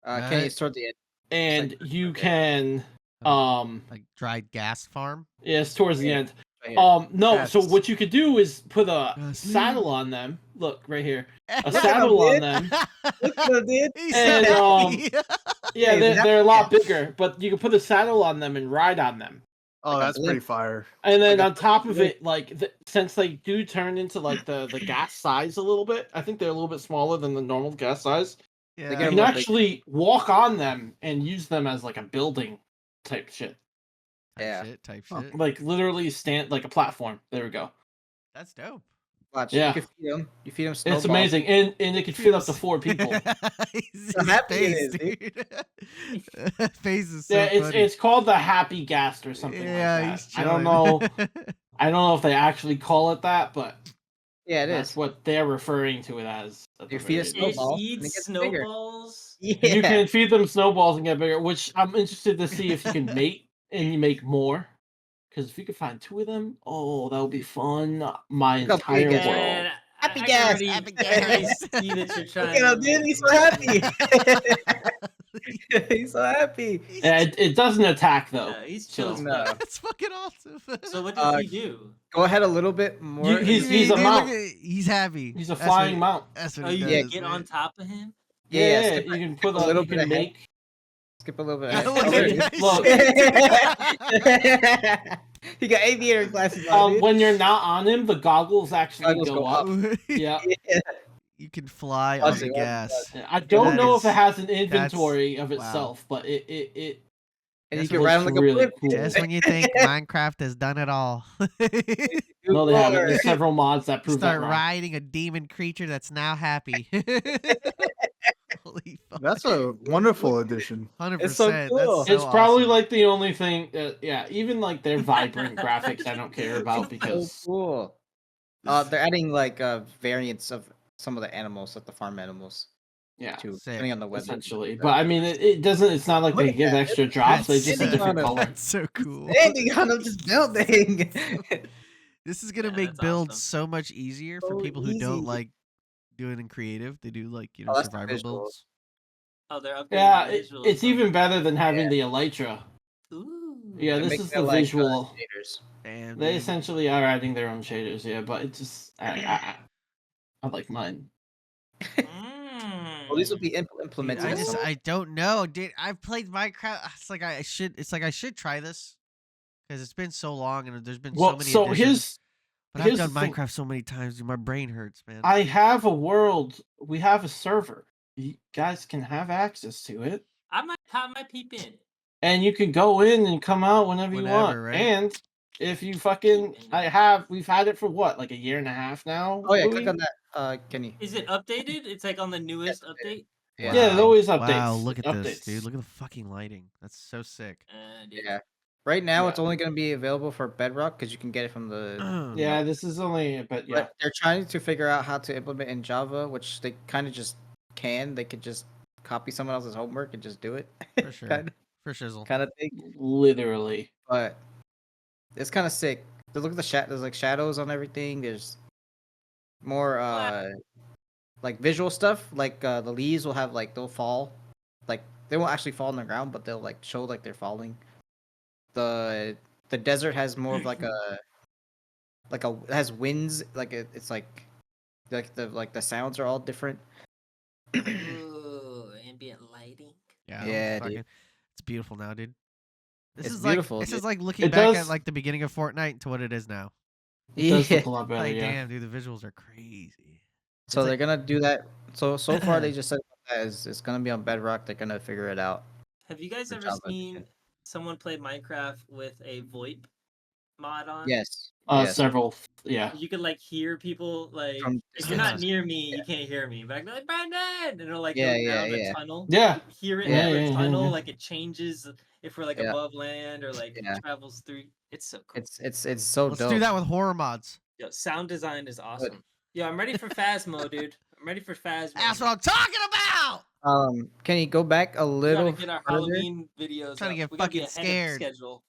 Kenny, Right. it's toward the end. And you can Like dried gas farm. it's towards the Yeah. end. Right here. No, so Yes. what you could do is put a Yes. saddle on them. Look right here. A Look at saddle him, on dude. them. Look what I did. He's And, so happy. Yeah, Yeah, they're a lot bigger, but you can put a saddle on them and ride on them. Oh, Like a that's pretty blimp. fire. And then Like a on top of blimp. it, like since they do turn into like the gas size a little bit, I think they're a little bit smaller than the normal gas size. Yeah. You get can more actually walk on them and use them as like a building type shit. Type Huh. shit. Like literally stand like a platform. There we go. That's dope. Watch. Yeah. You can feed them. You feed them snowballs. It's amazing, and it could fit up to 4 people. His So happy it face, is, dude. dude. Face is so Yeah, funny. it's called the Happy Ghast or something yeah, like he's that. I don't chilling. know. I don't know if they actually call it that, but Yeah, it that's is. what they're referring to it as. at the You feed very a least. It snowball, and it eats gets bigger. snowballs. Yeah. You can feed them snowballs and get bigger, which I'm interested to see if you can mate and you make more. Because if you could find 2 of them, oh, that would be fun. My Look how entire big it is. world. Man, Happy I gas, can happy already gas. see that you're Look trying at him, to dude. make He's so it. happy. He's so happy. Yeah, it doesn't attack though. Yeah, he's so- chill. No. That's fucking awesome. So what does Uh, he do? Go ahead a little bit more. He's Dude, a look mount. he's happy. He's a That's flying what, mount. That's what Oh, he you does. can get man. on top of him? Yeah, skip you a- can skip put a little you bit can ahead. make. Skip a little bit. Look ahead. Oh, there at it that is. He got aviator glasses on. Dude. When you're not on him, the goggles actually Goggles go go up. shit. Yeah. Yeah. You can fly Watch on the it, watch it, gas. Yeah, I don't That know if it is- has an inventory of wow. itself, but it And That's you can what ride him looks like a really blimp. cool. Just when you think Minecraft has done it all. no, they haven't. Lord. There's several mods that prove Start that wrong. riding a demon creature that's now happy. Holy fuck. That's a wonderful addition. 100%. It's so That's cool. so It's probably awesome. like the only thing that, yeah, even like their vibrant graphics I don't care about So because cool. They're adding like variants of some of the animals, like the farm animals, yeah, too, Sick. depending on the weather. essentially. But I mean, it doesn't. It's not like Look they at give that. extra drops. They That's just a sick. different That's color. That's so cool. Standing on them, just building. This is gonna Yeah, make that's builds awesome. so much easier for So people who don't easy. like doing in creative. They do like Oh, that's the survival visuals. builds. Oh, they're upgrading Yeah, the visuals. it's huh? even better than having the Elytra. Ooh. Yeah, They're this making is it the like, visual. shaders. Damn, They dude. essentially are adding their own shaders. Yeah, but it just I like mine. Well, these will be Dude, implemented. I in just some- I don't know, dude. I've played Minecraft. It's like I should try this because it's been so long and there's been so Well, many. so additions. But I've here's done the thing. Minecraft so many times, dude. My brain hurts, man. I have a world. We have a server. You guys can have access to it, I might pop my peep in. and you can go in and come out whenever you want. Whenever, right? And if you fucking, we've had it for what, like a year and a half now. Oh yeah, Louis? click on that, Kenny. Is it updated? It's like on the newest update. Yeah. Yeah, it always updates. Wow, look at updates. this, dude. Look at the fucking lighting. That's so sick. Dude. Yeah. Right now, it's Yeah. only going to be available for Bedrock because you can get it from the. Yeah, this is only, but yeah. But they're trying to figure out how to implement in Java, which they kind of just can. They could just copy someone else's homework and just do it. For sure. kind For shizzle. of thing. Literally. But it's kind of sick. Look at the there's like shadows on everything. There's more like visual stuff. Like the leaves will have like they'll fall, like they won't actually fall on the ground, but they'll like show like they're falling. The desert has more of like a it has winds. Like it's like the sounds are all different. Ooh, ambient lighting. Yeah, Yeah, fucking, dude. it's beautiful now, dude. This It's is beautiful, like this dude. is like looking It back at does- like the beginning of Fortnite to what it is now. It does Yeah. look a lot better, Like, yeah. damn, dude, the visuals are crazy. So It's they're like- gonna do that. So far they just said that it's gonna be on Bedrock. They're gonna figure it out. Have you guys For ever Java, seen yeah. someone play Minecraft with a VoIP mod on? Yes. Yes. Several, yeah. You could like hear people like From if you're not distance. near me, you can't hear me. But I can be like Brandon, and it'll like Yeah, go down yeah. the tunnel. Yeah. You hear it Yeah. over Yeah, a yeah, tunnel, yeah. like it changes if we're like Yeah. above land or like Yeah. it travels through. It's so cool. It's so Let's dope. do that with horror mods. Yo, sound design is awesome. Yo, I'm ready for Phasmo, dude. I'm ready for Phasmo. That's what I'm talking about. Can you go back a We little gotta get our further? Halloween videos. Trying to up. get We gotta be fucking ahead of scared. the schedule.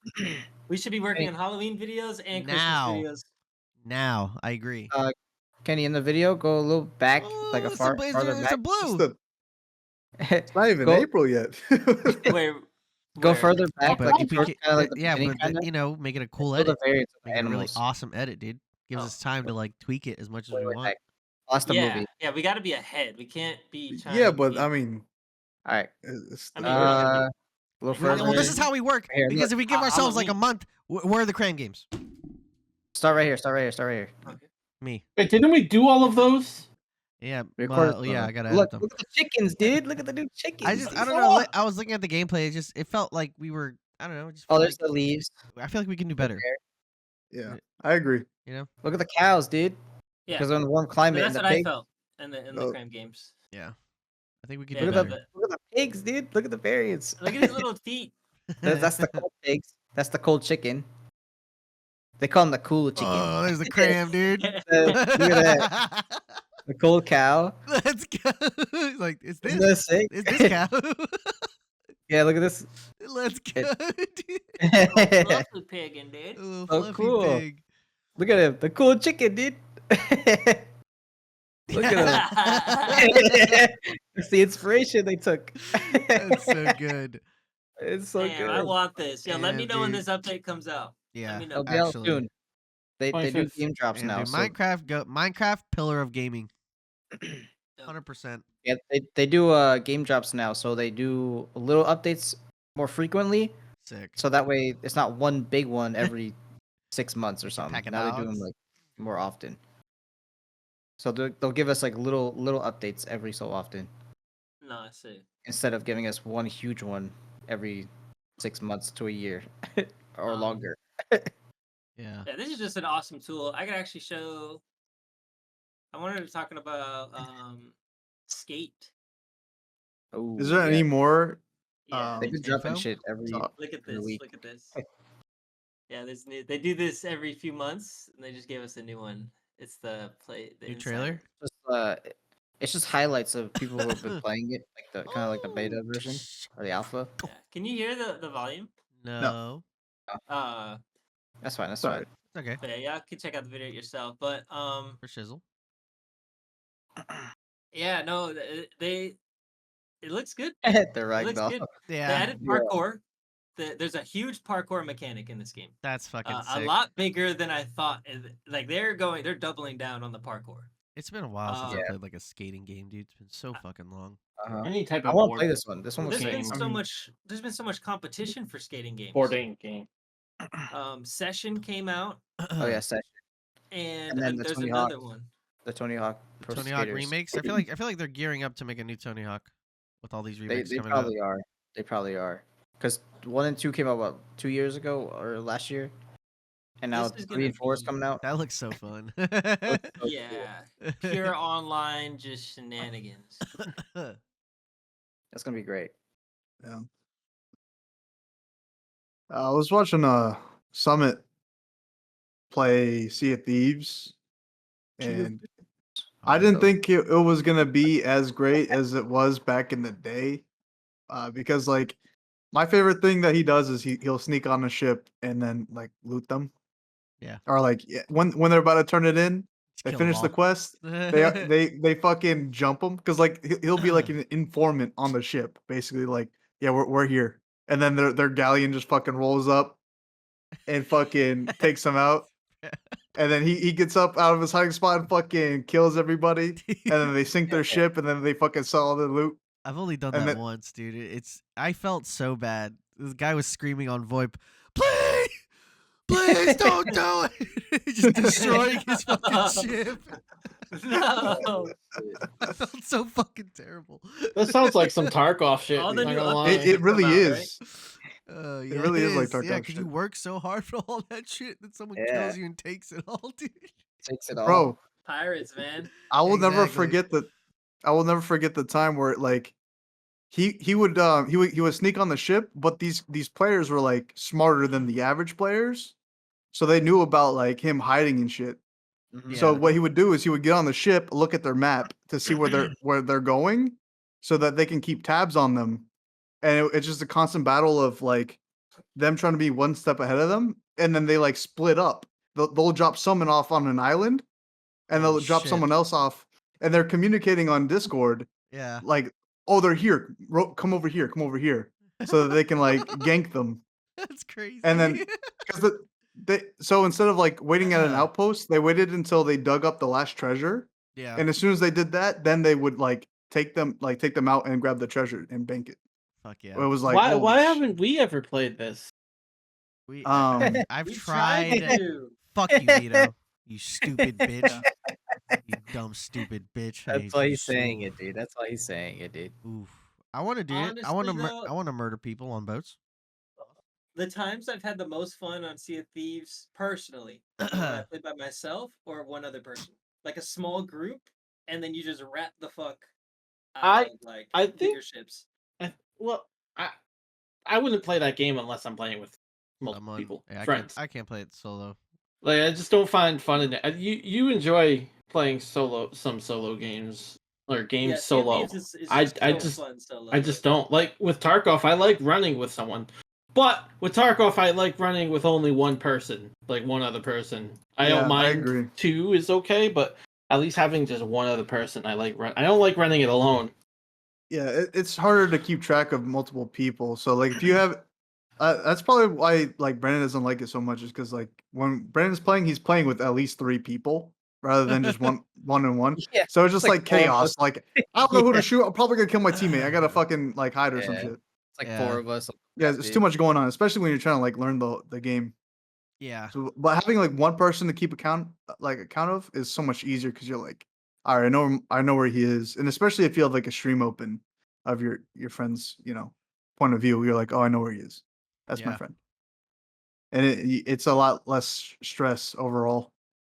We should be working Hey. on Halloween videos and Now. Christmas videos. Now, I agree. Kenny, in the video, go a little back, like a it's far farther it's back. a blue. It's not even Go- April yet. Where? Go where? further back, But like if we towards could, kinda like the yeah, beginning, but kinda. you know, make it a cool Show the edit, variants of make it a really animals. awesome edit, dude. Gives Oh. us time to like tweak it as much as Way, we way want. back. Lost the Yeah, movie. yeah, we got to be ahead. We can't be trying. Yeah, to but be, I mean, All right. it's I mean, really, A little further. Well, this is how we work Here, because if we give ourselves like a Halloween. month, where are the Cram games? Start right here. Start right here. Start right here. Okay. Me. Wait, didn't we do all of those? Yeah, Record. yeah, I gotta Look. edit them. Look at the chickens, dude. Look at the new chickens. I don't know. I was looking at the gameplay. It felt like we were. I don't know. It just Oh, felt there's like, the leaves. I feel like we can do better. yeah, I agree. Look at the cows, dude. Yeah, Because they're in a warm but climate. that's And what the I pigs. felt in the Oh. Cram games. Yeah, I think we can Yeah, do Look at better. the pigs, dude. Look at the variants. Look at his little feet. That's the cold pigs. That's the cold chicken. They call them the cool chicken. Oh, there's the Cram, dude. Look at that. The cold cow. Let's go. Like, it's Isn't this. that sick? It's this cow. Yeah, look at this. Let's go, dude. Fluffy pig, dude. Oh, Oh, fluffy cool. pig. Look at him. The cool chicken, dude. Look at him. It's the inspiration they took. That's so good. It's so Damn, good. I want this. Yeah, let me Yeah, know when dude. this update comes out. Yeah. Let me know. They'll be out actually. soon. They do 25th. game drops And now. dude, So, Minecraft pillar of gaming. 100%. yeah, they do game drops now. So they do little updates more frequently. Sick. So that way it's not one big one every 6 months or something. pack of Now they do them dogs. like more often. So they'll give us like little updates every so often No, I see. instead of giving us one huge one every 6 months to a year or longer. Yeah. Yeah, this is just an awesome tool. I could actually show. I wanted to talking about skate. Oh, Is there yeah. any more? Yeah, They've been dropping info? shit every. So- look at every this. week. Look at this. Yeah, there's new. They do this every few months, and they just gave us a new one. It's the New inside. trailer? Just it's just highlights of people who have been playing it, like the kind of like the beta Oh, version or the alpha. Yeah. Can you hear the volume? No. That's fine. That's Sorry. It's okay. But yeah, y'all can check out the video yourself. But For shizzle. yeah, no, it looks good. fine. the It looks ragdoll. good. They Yeah. added parkour. There's a huge parkour mechanic in this game. That's fucking A sick. lot bigger than I thought. Like they're doubling down on the parkour. It's been a while since I Yeah. played like a skating game, dude. It's been so fucking long. Uh-huh. Any type I of want to board, play this one. This one looks There's Same. been nice. so much. There's been so much competition for skating games. boarding game. Session came out, Oh yeah, Session. and, then the there's Tony another Hawk. one. The Tony Hawk. Pro Tony Hawk Skaters. remakes. I feel like they're gearing up to make a new Tony Hawk with all these They remakes coming probably are. They probably are. Because 1 and 2 came out what 2 years ago or last year, and now This is 3 and gonna 4 is be- coming out. out. That looks so fun. So cool. Yeah, pure online, just shenanigans. That's gonna be great. Yeah. I was watching Summit play Sea of Thieves, and I didn't think it was gonna be as great as it was back in the day, because like my favorite thing that he does is he'll sneak on a ship and then like loot them. Yeah. Or like when they're about to turn it in, Just they kill 'em finish the all. quest. They fucking jump them because like he'll be like an informant on the ship, basically like yeah we're here, and then their galleon just fucking rolls up and fucking takes them out. And then he gets up out of his hiding spot and fucking kills everybody. And then they sink their ship and then they fucking sell all the loot. I've only done and that then- once, dude. I felt so bad. This guy was screaming on VoIP, "Please, please don't do it!" Just destroying his fucking ship. No. I felt so fucking terrible. That sounds like some Tarkov shit. All the not new gonna lie. updates It really come out, right? is. Yeah, really is like Yeah, Tarkov because you shit. work so hard for all that shit that someone Yeah. kills you and takes it all, dude. Takes it all. Bro, Pirates, man. I will never Exactly. forget the time where like he would sneak on the ship, but these players were like smarter than the average players. So they knew about like him hiding and shit. Mhm. So Yeah. what he would do is he would get on the ship, look at their map to see where they're going, so that they can keep tabs on them. And it's just a constant battle of like them trying to be one step ahead of them, and then they like split up. They'll drop someone off on an island, and Oh, they'll drop shit. someone else off, and they're communicating on Discord Yeah. like, "Oh, they're here. Come over here. Come over here," so that they can like gank them. That's crazy. And then because so instead of like waiting at an outpost, they waited until they dug up the last treasure, yeah. and as soon as they did that, then they would like take them out and grab the treasure and bank it. Fuck It yeah. was like, why holy sh- haven't we ever played this? I've We tried. to. Fuck you, Vito. You stupid bitch. Yeah. You dumb stupid bitch. I That's hate why you he's saying so- it, dude. That's why he's saying it, dude. Oof. I want to do it. I want to. Honestly, though- I want to murder people on boats. The times I've had the most fun on Sea of Thieves personally, when I played by myself or one other person, like a small group, and then you just wrap the fuck out of like I bigger think- ships. Well, I wouldn't play that game unless I'm playing with multiple Someone- people, yeah, friends. I can't play it solo. Like I just don't find fun in it. You enjoy playing some solo games or games Yeah, Sea of solo. Thieves is I so just- fun solo. I just don't like with Tarkov. I like running with someone, but with Tarkov, I like running with only one person, like one other person. I Yeah, don't I mind agree. two is okay, but at least having just one other person, I like. I don't like running it alone. Yeah, it's harder to keep track of multiple people. So like if you have, that's probably why like Brennan doesn't like it so much, is because like when Brennan's playing, he's playing with at least 3 people rather than just one and one. Yeah, So it's just like like 4 of chaos. us. Like I don't know who Yeah. to shoot. I'm probably gonna kill my teammate. I gotta fucking like hide or some Yeah. shit. It's like Yeah. 4 of us. Yeah, it's too much going on, especially when you're trying to like learn the game. Yeah. So, but having like one person to keep account of is so much easier because you're like, all right, I know where he is, and especially if you have like a stream open of your friend's point of view, you're like, oh, I know where he is. That's my Yeah. friend, and it's a lot less stress overall.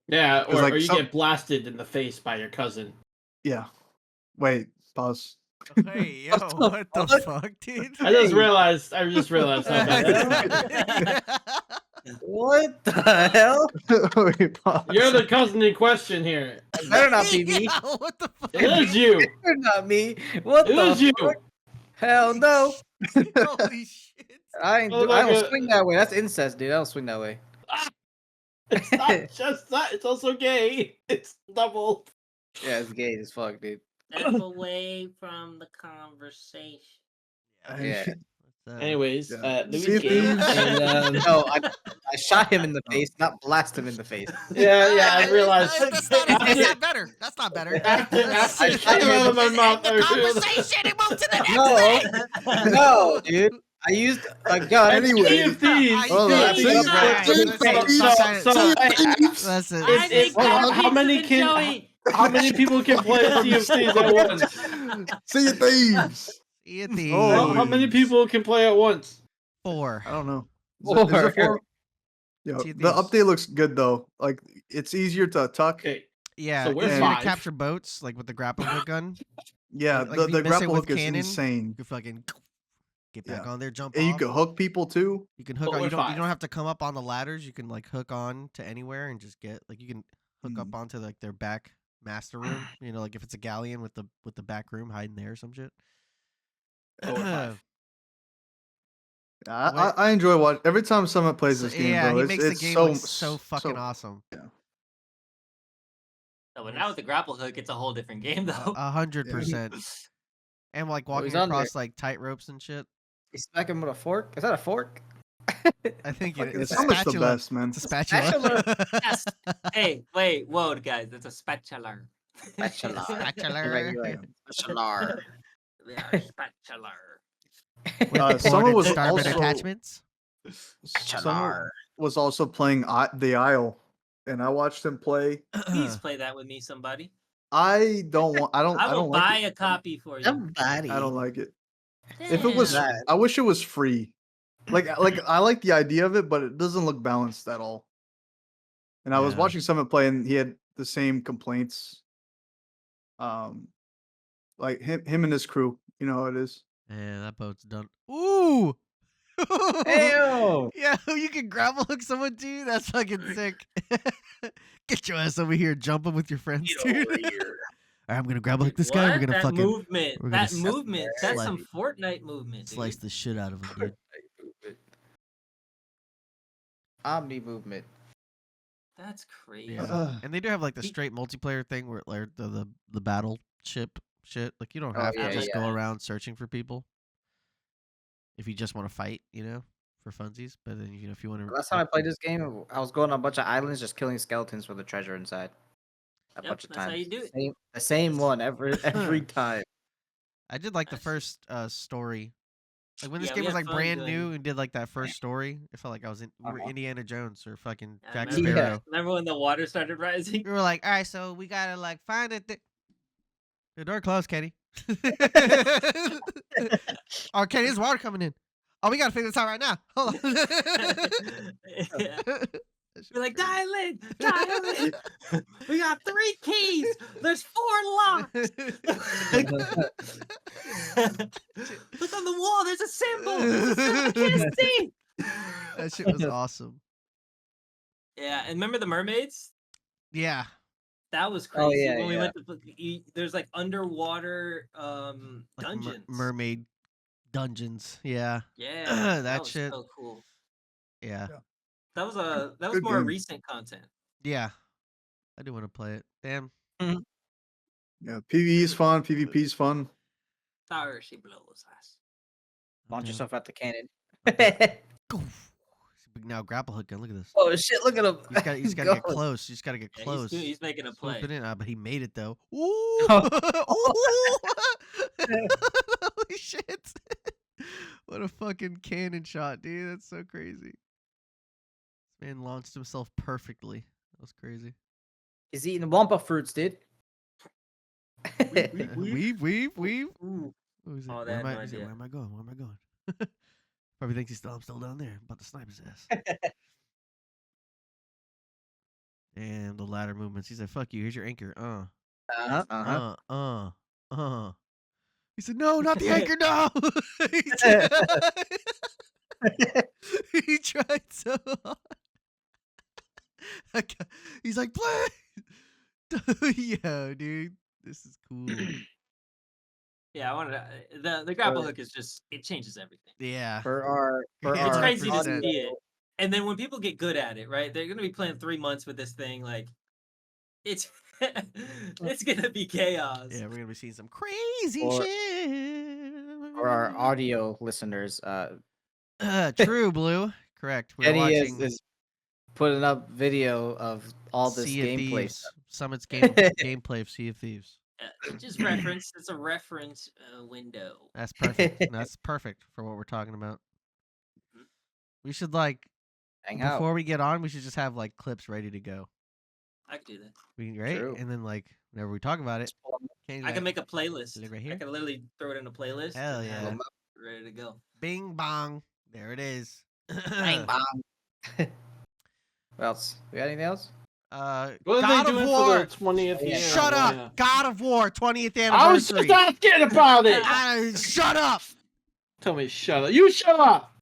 Yeah, 'Cause, or, like, or you some- get blasted in the face by your cousin. Yeah. Wait. Pause. Hey, yo, what the fuck, dude? I just realized. How bad. What the hell? Wait, pause. You're the cousin in question here. It better not be me. Yeah, what the fuck? It is you. It better not me. What It the is you. fuck? Hell no. Holy shit. I Oh, don't like swing that way. That's incest, dude. I don't swing that way. It's not just that. It's also gay. It's double. Yeah, it's gay as fuck, dude. Step away from the conversation. Yeah. Anyways, Yeah. Louis See if gay. these- And, No, I shot him in the face, not blast him in the face. yeah, I realized. That's not better. That's not better. After I it shot came out of my mouth, End I the realized. conversation and move to the next No, thing. no, dude. I used a gun. Anyway. Sea of Thieves. Hold on. See, See if right. Listen. It's I how think many Joey- can how many people can play Sea of Thieves at once? See you thieves. See at the Oh. How many people can play at once? 4. I don't know. Four. Is it 4? Yo, See you the thieves. update looks good though. Like it's easier to tuck. Okay, Yeah, So we're easier to 5. capture boats, like with the grappling hook gun. Yeah, Like, if the you miss it grapple with hook is cannon, insane. You can fucking get back Yeah. on there, jump And you off. can hook people too. You can hook But on. we're You don't 5. have to come up on the ladders. You can like hook on to anywhere and just get like you can hook up onto like their back master room. You know, like if it's a galleon with the back room hiding there or some shit. But we're 5. I enjoy watching every time someone plays this game, yeah, bro. he It's, makes it's the game so look so fucking awesome. No, but now with the grapple hook, it's a whole different game, though. 100%. And like Oh, he's walking on there. across like tight ropes and shit. You smack him with a fork? Is that a fork? I think Fuck, it, it's it's so a much the spatula. best, man. It's a spatula. Yes. Hey, wait, whoa, guys, it's a spatula. Spatula. Spatula. You're right, you're right. Spatula. Yeah, spatula. Summer Ported was starboard also- attachments. Summer was also playing The Isle, and I watched him play. Please play that with me, somebody. I don't want. I don't. I I will don't buy like it. a copy for you. Somebody. I don't like it. If it was, Damn. I wish it was free. Like I like the idea of it, but it doesn't look balanced at all. And I was Yeah. watching someone play, and he had the same complaints. Like him and his crew. You know how it is. Yeah, that boat's done. Ooh. Ew. Yeah, you can grapple hook someone too. That's fucking sick. Get your ass over here, jumping with your friends, dude. All right, I'm gonna grapple hook this guy. We're What? gonna that fucking movement. we're gonna That movement. That's slice- some Fortnite movement. slice Dude. the shit out of him, dude. Omni movement. That's crazy. Yeah. And they do have like the He- straight multiplayer thing where like the battleship shit. Like you don't Oh, have to yeah, just yeah. go around searching for people if you just want to fight, for funsies. But then if you want to, Last time I played this game, I was going on a bunch of islands just killing skeletons for the treasure inside. A Yep, bunch of that's how times. you do it. The same one every time. I did like the That's- first story. Like when this Yeah, game we was had like fun brand doing- new and did like that first story, it felt like we were Uh-huh. Indiana Jones or fucking I Jack remember, Sparrow. remember when the water started rising? We were like, all right, so we gotta like find it. The door closed, Kenny. Oh, Kenny, there's water coming in. Oh, we gotta figure this out right now. Hold on. Yeah. We're like, dial in. We got 3 keys. There's 4 locks. Look on the wall. There's a symbol. It's a symbol I can't see. That shit was awesome. Yeah, and remember the mermaids? Yeah. That was Oh, crazy. yeah, when we yeah. went to there's like underwater Like dungeons. mermaid dungeons. Yeah. Yeah, that was shit. so cool. Yeah. That was Good more game. recent content. Yeah. I do want to play it. Damn. Yeah, PvE is fun. PvP is fun. There she blows us. Launch Damn. yourself at the cannon. Goof. Now grapple hook gun. Look at this. Oh shit! Look at him. You just gotta get close. You just gotta get Yeah, close. he's making a play. Swoop it in. But he made it though. Ooh! Oh. Holy shit! What a fucking cannon shot, dude. That's so crazy. This man launched himself perfectly. That was crazy. He's eating wampa fruits, dude. Weave. Ooh. What was it? Oh, Where they am had no I? He said, idea. where am I going? Where am I going? Probably thinks I'm still down there. I'm about to snipe his ass. And the ladder movements. He said, "Fuck you. Here's your anchor." He said, "No, not the anchor. No." He tried so hard. He's like, "Play." Yo, dude, this is cool. Yeah, I wanted the grapple hook is just it changes everything. Yeah. For our It's crazy to audio- see it. And then when people get good at it, right? They're gonna be playing 3 months with this thing. Like, it's it's gonna be chaos. Yeah, we're gonna be seeing some crazy Or- shit. for our audio listeners, True, Blue. Correct. We're Eddie watching is putting up video of all this Sea of gameplay Thieves. stuff. Summit's gameplay of Sea of Thieves. Just reference. It's a reference window. That's perfect. That's perfect for what we're talking about. We should Hang out. before we get on, we should just have like clips ready to go. I could do that. Right? True. And then like whenever we talk about it, Kenny's I like, can make a playlist. Look right I here. can literally throw it in a playlist. Hell and have yeah. it ready to go. Bing bong. There it is. Bang bong. What else? We got anything else? What are God they of doing War. for the 20th year? Shut up. Yeah. God of War 20th I was anniversary. just asking about it. Shut up. Tell me, shut up. You shut up.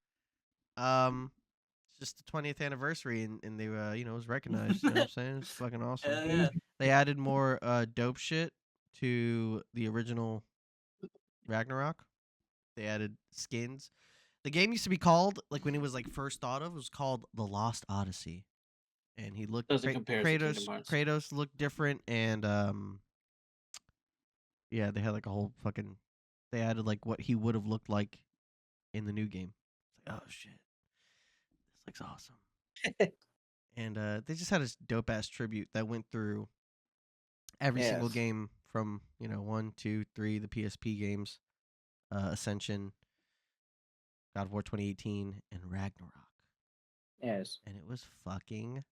It's just the 20th anniversary, and they it was recognized. You know what I'm saying? It's fucking awesome. Hell yeah. They added more dope shit to the original Ragnarok. They added skins. The game used to be called, like when it was like first thought of, it was called The Lost Odyssey. And he looked Doesn't compare to Kingdom Hearts. Kratos looked different, and yeah, they had like a whole fucking, they added like what he would have looked like in the new game. It's like, oh shit, this looks awesome. And they just had a dope ass tribute that went through every single Yes. game from 1, 2, 3, the PSP games, Ascension, God of War 2018, and Ragnarok. Yes. And it was fucking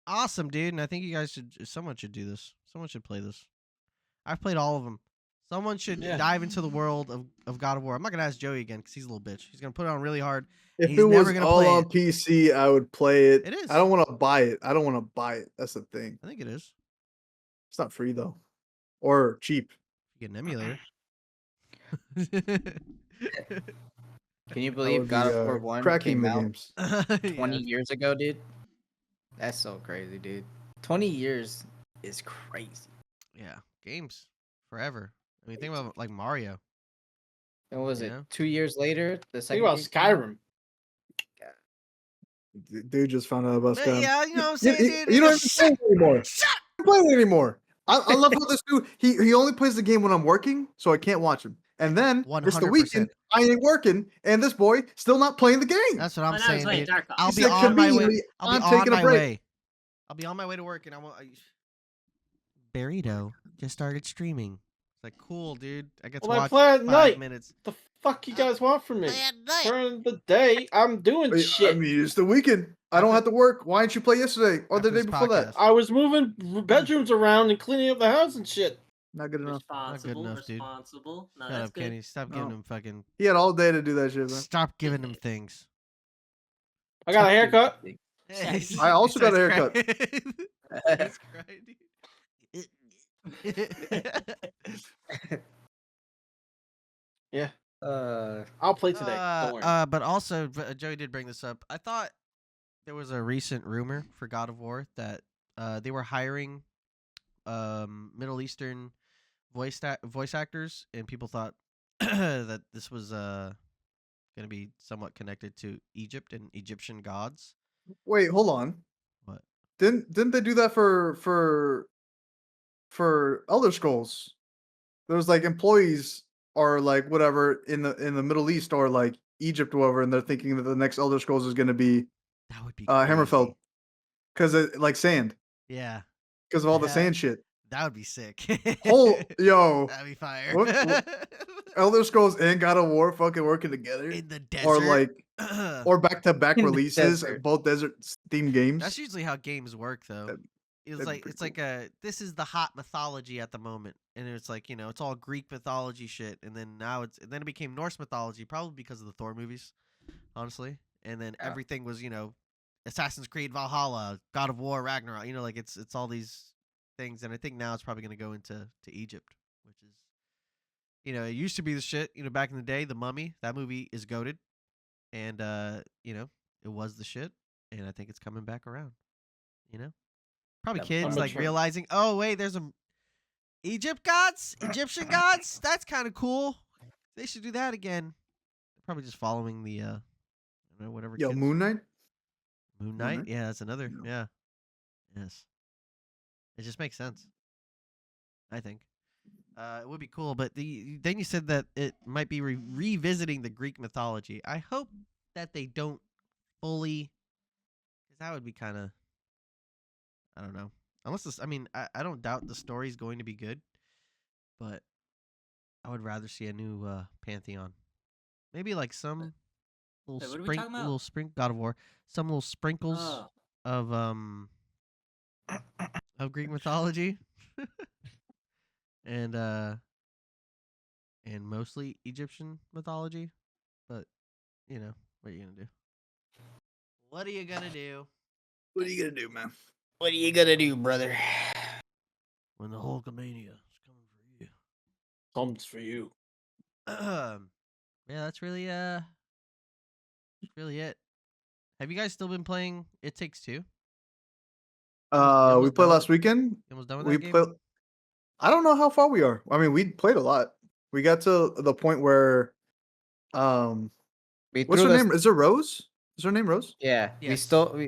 awesome, dude. And I think you guys someone should do this. Someone should play this. I've played all of them. Someone should dive into the world of God of War. I'm not gonna ask Joey again because he's a little bitch. He's gonna put it on really hard. If He's it never was gonna all play on it. PC, I would play it. It is. I don't want to buy it. That's the thing. I think it is. It's not free though, or cheap. You get an emulator. Can you That believe would God be, of War 1 cracking came the out games. 20 Yeah. years ago, dude? That's so crazy, dude. 20 years is crazy. Yeah, games forever. I mean, think about like Mario. And what was it? Yeah. 2 years later, the Think second about game came out? Skyrim. Dude just found out about But Scam. yeah, you know what I'm saying, dude. You don't even play it anymore. Shut I don't play it anymore. I love how this dude he only plays the game when I'm working, so I can't watch him. And then it's the 100%. weekend, I ain't working, and this boy still not playing the game. That's what I'm Well, now he's saying, playing dude. Tarkov. I'll He be said on my way. conveniently, I'll be I'm on taking a my break. way. I'll be on my way to work, and I won't. Burrito just started streaming. It's like, cool, dude. I get to Well, I watch play at 5 night. minutes. The fuck you guys want from me? Play at night. During the day, I'm doing I shit. mean, it's the weekend. I don't After- have to work. Why didn't you play yesterday or the after day this before that? podcast. I was moving bedrooms around and cleaning up the house and shit. Not good enough. Responsible, enough, dude. responsible. No, Shut that's up, good. Kenny. Stop giving No. him fucking. He had all day to do that shit, man. Stop giving him things. I got a haircut. I also got a haircut. He's crying, dude. Yeah, Uh, I'll play today. Don't worry. But also, Joey did bring this up. I thought there was a recent rumor for God of War that they were hiring Middle Eastern voice actors, and people thought that this was going to be somewhat connected to Egypt and Egyptian gods. Wait, hold on. What? Didn't they do that for Elder Scrolls? There was like employees or like whatever in the Middle East or like Egypt or whatever, and they're thinking that the next Elder Scrolls is going to be That would be Hammerfell crazy. because like sand, Yeah, because of all the Yeah. sand shit. that would be sick. Yo, That'd be fire. What- Elder Scrolls and God of War fucking working together, In the desert. or like or back to back In the releases, desert. both desert themed games. That's usually how games work, though. That'd- It's that'd be like pretty this is the hot mythology at the moment, and it's like it's all Greek mythology shit, and then then it became Norse mythology, probably because of the Thor movies, honestly, and then Yeah. everything was Assassin's Creed Valhalla, God of War Ragnarok, like it's all these things, and I think now it's probably gonna go into Egypt, which is it used to be the shit, back in the day, The Mummy, that movie is goated, and it was the shit, and I think it's coming back around, Probably Yeah, kids I'm like sure. realizing, oh wait, there's a Egyptian gods. That's kind of cool. They should do that again. They're probably just following the, I don't know, whatever. Yo, kids- Moon Knight. Moon Knight. Knight? Yeah, that's another. Yeah. Yeah. Yes. It just makes sense. I think. It would be cool, but then you said that it might be revisiting the Greek mythology. I hope that they don't fully, because that would be kind of. I don't know. Unless this, I don't doubt the story's going to be good, but I would rather see a new Pantheon. Maybe like some little Wait, what are we talking about? God of War, some little sprinkles Oh, of Greek mythology, and mostly Egyptian mythology. But what are you gonna do? What are you gonna do? What are you gonna do, man? what are you gonna do, brother? When the Hulkamania is coming for you. Comes for you. Yeah, that's really it. Have you guys still been playing It Takes Two? We almost played done last with- weekend. You almost done with We that game? played. I don't know how far we are. I mean, we played a lot. We got to the point where, We what's threw her this- name? Is her Rose? Is her name Rose? Yeah, we Yes. stole.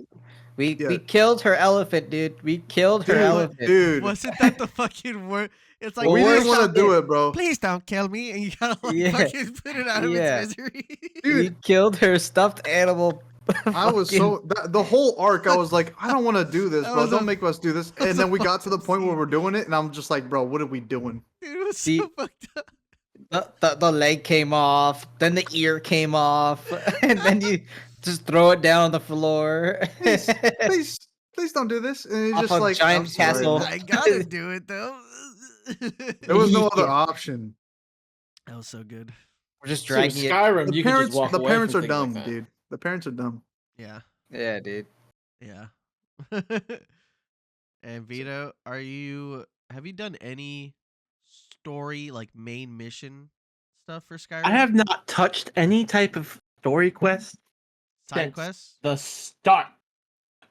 We Yeah. killed her elephant, dude. We killed her Dude, elephant. dude. Wasn't that the fucking word? It's like Well, we we're didn't want to shot do it. it, bro. please don't kill me, and you gotta like Yeah. fucking put it out of Yeah. its misery. Dude. We killed her stuffed animal. I was so the whole arc. I was like, I don't want to do this, That bro. was Don't a- make us do this. that was And a then we got to the fucking point where scene. we're doing it, and I'm just like, bro, what are we doing? Dude, it was See- so fucked up. The leg came off, then the ear came off, and then you just throw it down on the floor. Please don't do this. And it's Off just a like giant I'm sorry, castle. man. I gotta do it though. There was no other Yeah. option. That was so good. We're just So dragging it. Skyrim, The you can parents, just walk the away parents from are things dumb, like that. dude. The parents are dumb. Yeah. Yeah, dude. Yeah. And Vito, have you done any story like main mission stuff for Skyrim? I have not touched any type of story quest side since quests. the start.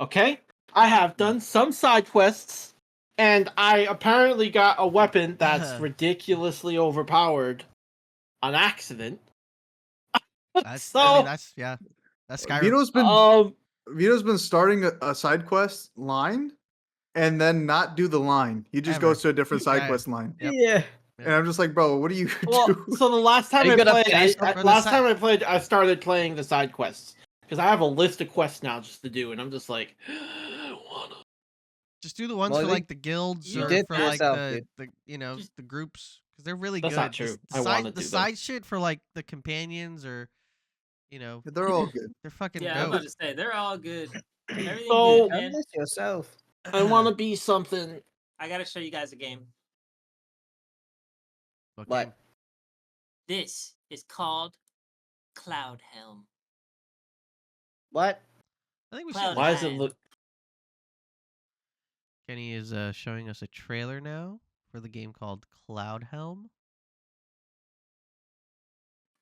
Okay? I have done some side quests, and I apparently got a weapon that's ridiculously overpowered on accident. That's so, that's Skyrim. Vito's been um, Vito's been starting a side quest line and then not do the line. He just Ever. goes to a different side Yeah. quest line. Yep. Yeah. And I'm just like, bro, what do you Well, do? so the last time Are you I gonna played, finish I, up for the last si- time I played, I started playing the side quests because I have a list of quests now just to do, and I'm just like, I wanna. Just do the ones Well, for they- like the guilds you or did for for like yourself, the dude. Just- the groups because they're really That's good. not true. The I wanna side the do them. side shit for like the companions or They're all good. they're fucking Yeah, I'm dope. about to say they're all good. Everything So- good, man. Done this yourself. I want to be something. I gotta show you guys a game. What? This is called Cloud Helm. What? I think we Cloud should. Why does it Nine. look? Kenny is showing us a trailer now for the game called Cloud Helm.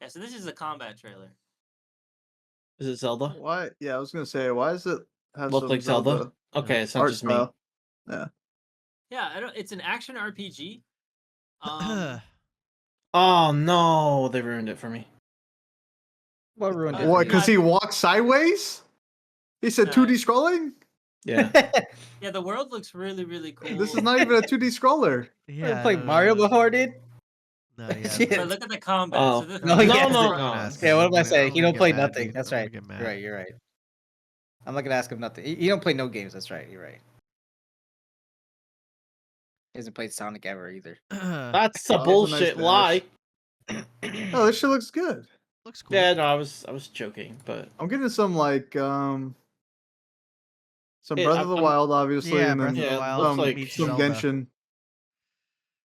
Yeah, so this is a combat trailer. Is it Zelda? Why? Yeah, I was gonna say, why does it have Look some like Zelda? Okay, it's not art just me. style? Yeah. Yeah, I don't. It's an action RPG. Um, Oh no, they ruined it for me. What ruined it? Uh, What? for Because he walks sideways? He said No. 2D scrolling? Yeah. you? yeah, the world looks really, really cool. This is not even a 2D scroller. Yeah. Played Mario before, dude. No, yeah. Shit. But look at the combat. Oh. So this, No, No, yeah. no, I'm no. gonna ask Yeah, him. what am I I'm saying? gonna He don't get play mad, nothing. dude. That's I'm right. gonna get You're right. mad. You're right. I'm not gonna ask him nothing. He don't play no games. That's right. You're right. He hasn't played Sonic ever either. That's a Oh, bullshit nice lie. Oh, this shit looks good. Looks cool. Yeah, no, I was joking, but I'm getting some like some Yeah, Breath of the I'm- Wild, obviously, Yeah, and Breath then of the Yeah, it Wild looks like- meets some Zelda. Genshin.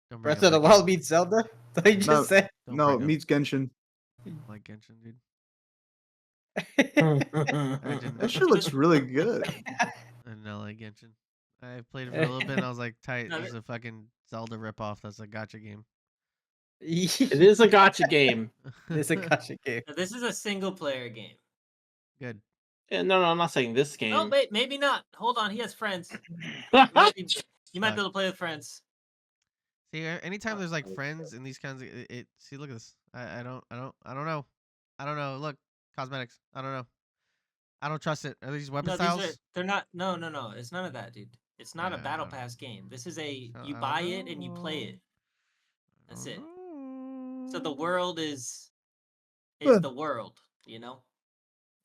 Don't bring Breath up of the that Wild game. meets Zelda. What you just No. said? Don't No, bring it up- meets Genshin. I don't like Genshin, dude. That shit looks really good. I don't like Genshin. I played it for a little bit and I was like, tight. No, This is a fucking Zelda ripoff. That's a gotcha game. it is a gotcha game. It's a gotcha game. Now, this is a single player game. Good. Yeah, no, I'm not saying this game. Oh, wait, maybe not. Hold on, he has friends. You might be able to play with friends. See, anytime there's like friends in these kinds of it see, look at this. I don't know. I don't know. Look, cosmetics. I don't know. I don't trust it. Are these weapon No, styles? they're not. No. It's none of that, dude. It's not a Yeah, I battle don't know. pass game. This is a I you don't buy it and you play it. I That's don't it. know. So the world is Huh. the world, you know?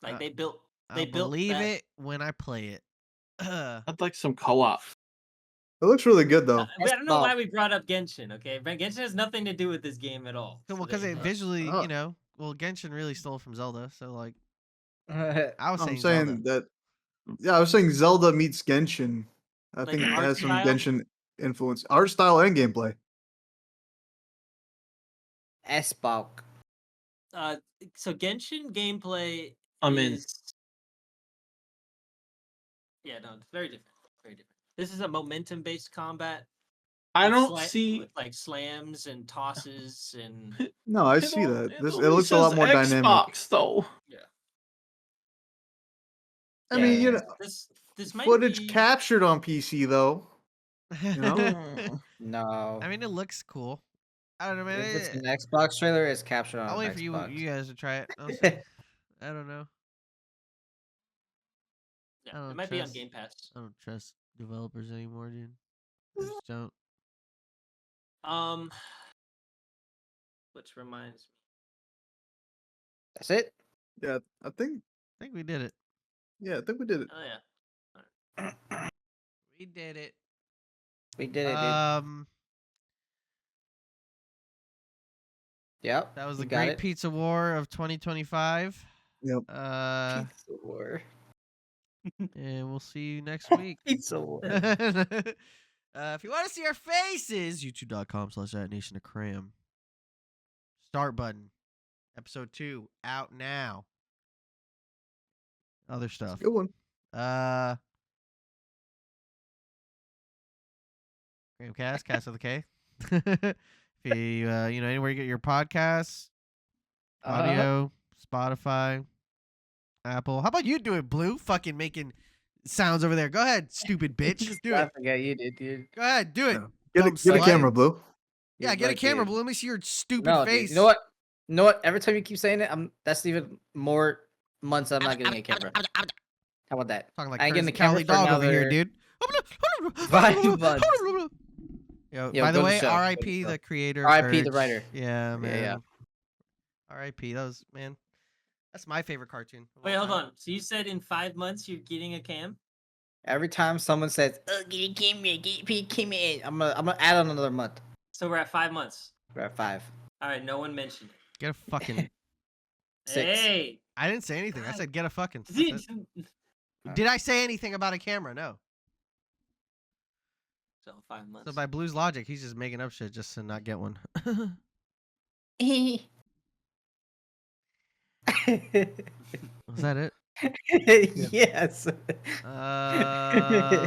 Like Uh, they built I'll built believe that- it when I play it. I'd like some co-op. It looks really good though. But I don't know Bob. why we brought up Genshin, okay? But Genshin has nothing to do with this game at all. Well, So because there it you go. visually, Oh. well, Genshin really stole from Zelda. So like, I I was I'm saying, saying Zelda. that. Yeah, I was saying Zelda meets Genshin. I Like think it art has some style? Genshin influence, art style and gameplay. S-Bulk. So Genshin gameplay I'm in. is Yeah, no, it's very different. Very different. This is a momentum based combat. I with don't see. with, like slams and tosses and No, I It see al- that. it This it only looks a lot says more dynamic. Xbox, though. I mean, you know, this might footage be, captured on PC though. know? No. I mean, it looks cool. I don't know, man. If it's an Xbox trailer, it's captured on I'll wait an for Xbox. you guys to try it. I'll see. I don't know. I yeah, don't it might be on trust- Game Pass. I don't trust developers anymore, dude. I just don't. Which reminds me. That's it. Yeah, I think. I think we did it. Yeah, I think we did it. Oh yeah. We did it. We did it, dude. Yep. That was we the got Great it. Pizza War of 2025. Yep. Uh, Pizza War. and we'll see you next week. Pizza War. If you want to see our faces, youtube.com/@nation of Cram. Start button. Episode 2 out now. Other stuff. Good one. Cast with a K. If you anywhere you get your podcasts, audio, Spotify, Apple. How about you do it, Blue? Fucking making sounds over there. Go ahead, stupid bitch. Do I it. forgot you did, dude. Go ahead, do it. Yeah. Get Dumb a slut. camera, Blue. Yeah, You're get a right, camera, dude. Blue. Let me see your stupid No, face. dude. You know what? You know what? Every time you keep saying it, that's even more months I'm not getting a camera. How about that? Talking like I ain't getting Crazy the camera Cowley for dog over here, another dude. 5 months. Yo, Yo, by the go to way, show, go to R.I.P. show. the creator. R.I.P. the Courage. writer. Yeah, man. Yeah, yeah. R.I.P. That was man. That's my favorite cartoon. of Wait, all hold time. on. So you said in 5 months you're getting a cam? Every time someone says, "Oh, get a camera, get a camera," I'm gonna add on another month. So we're at 5 months. We're at 5. All right, no one mentioned it. Get a fucking. 6. Hey. I didn't say anything. I said get a fucking. That's See, it. Did I say anything about a camera? No. so 5 months. So by Blue's logic, he's just making up shit just to not get one. Was that it? Yes.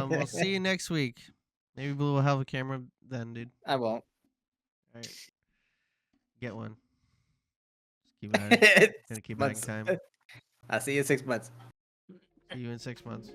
We'll see you next week. Maybe Blue will have a camera then, dude. I won't. All right. Get one. Just keep adding. Gonna keep adding Months. time. I'll see you in 6 months. See you in 6 months.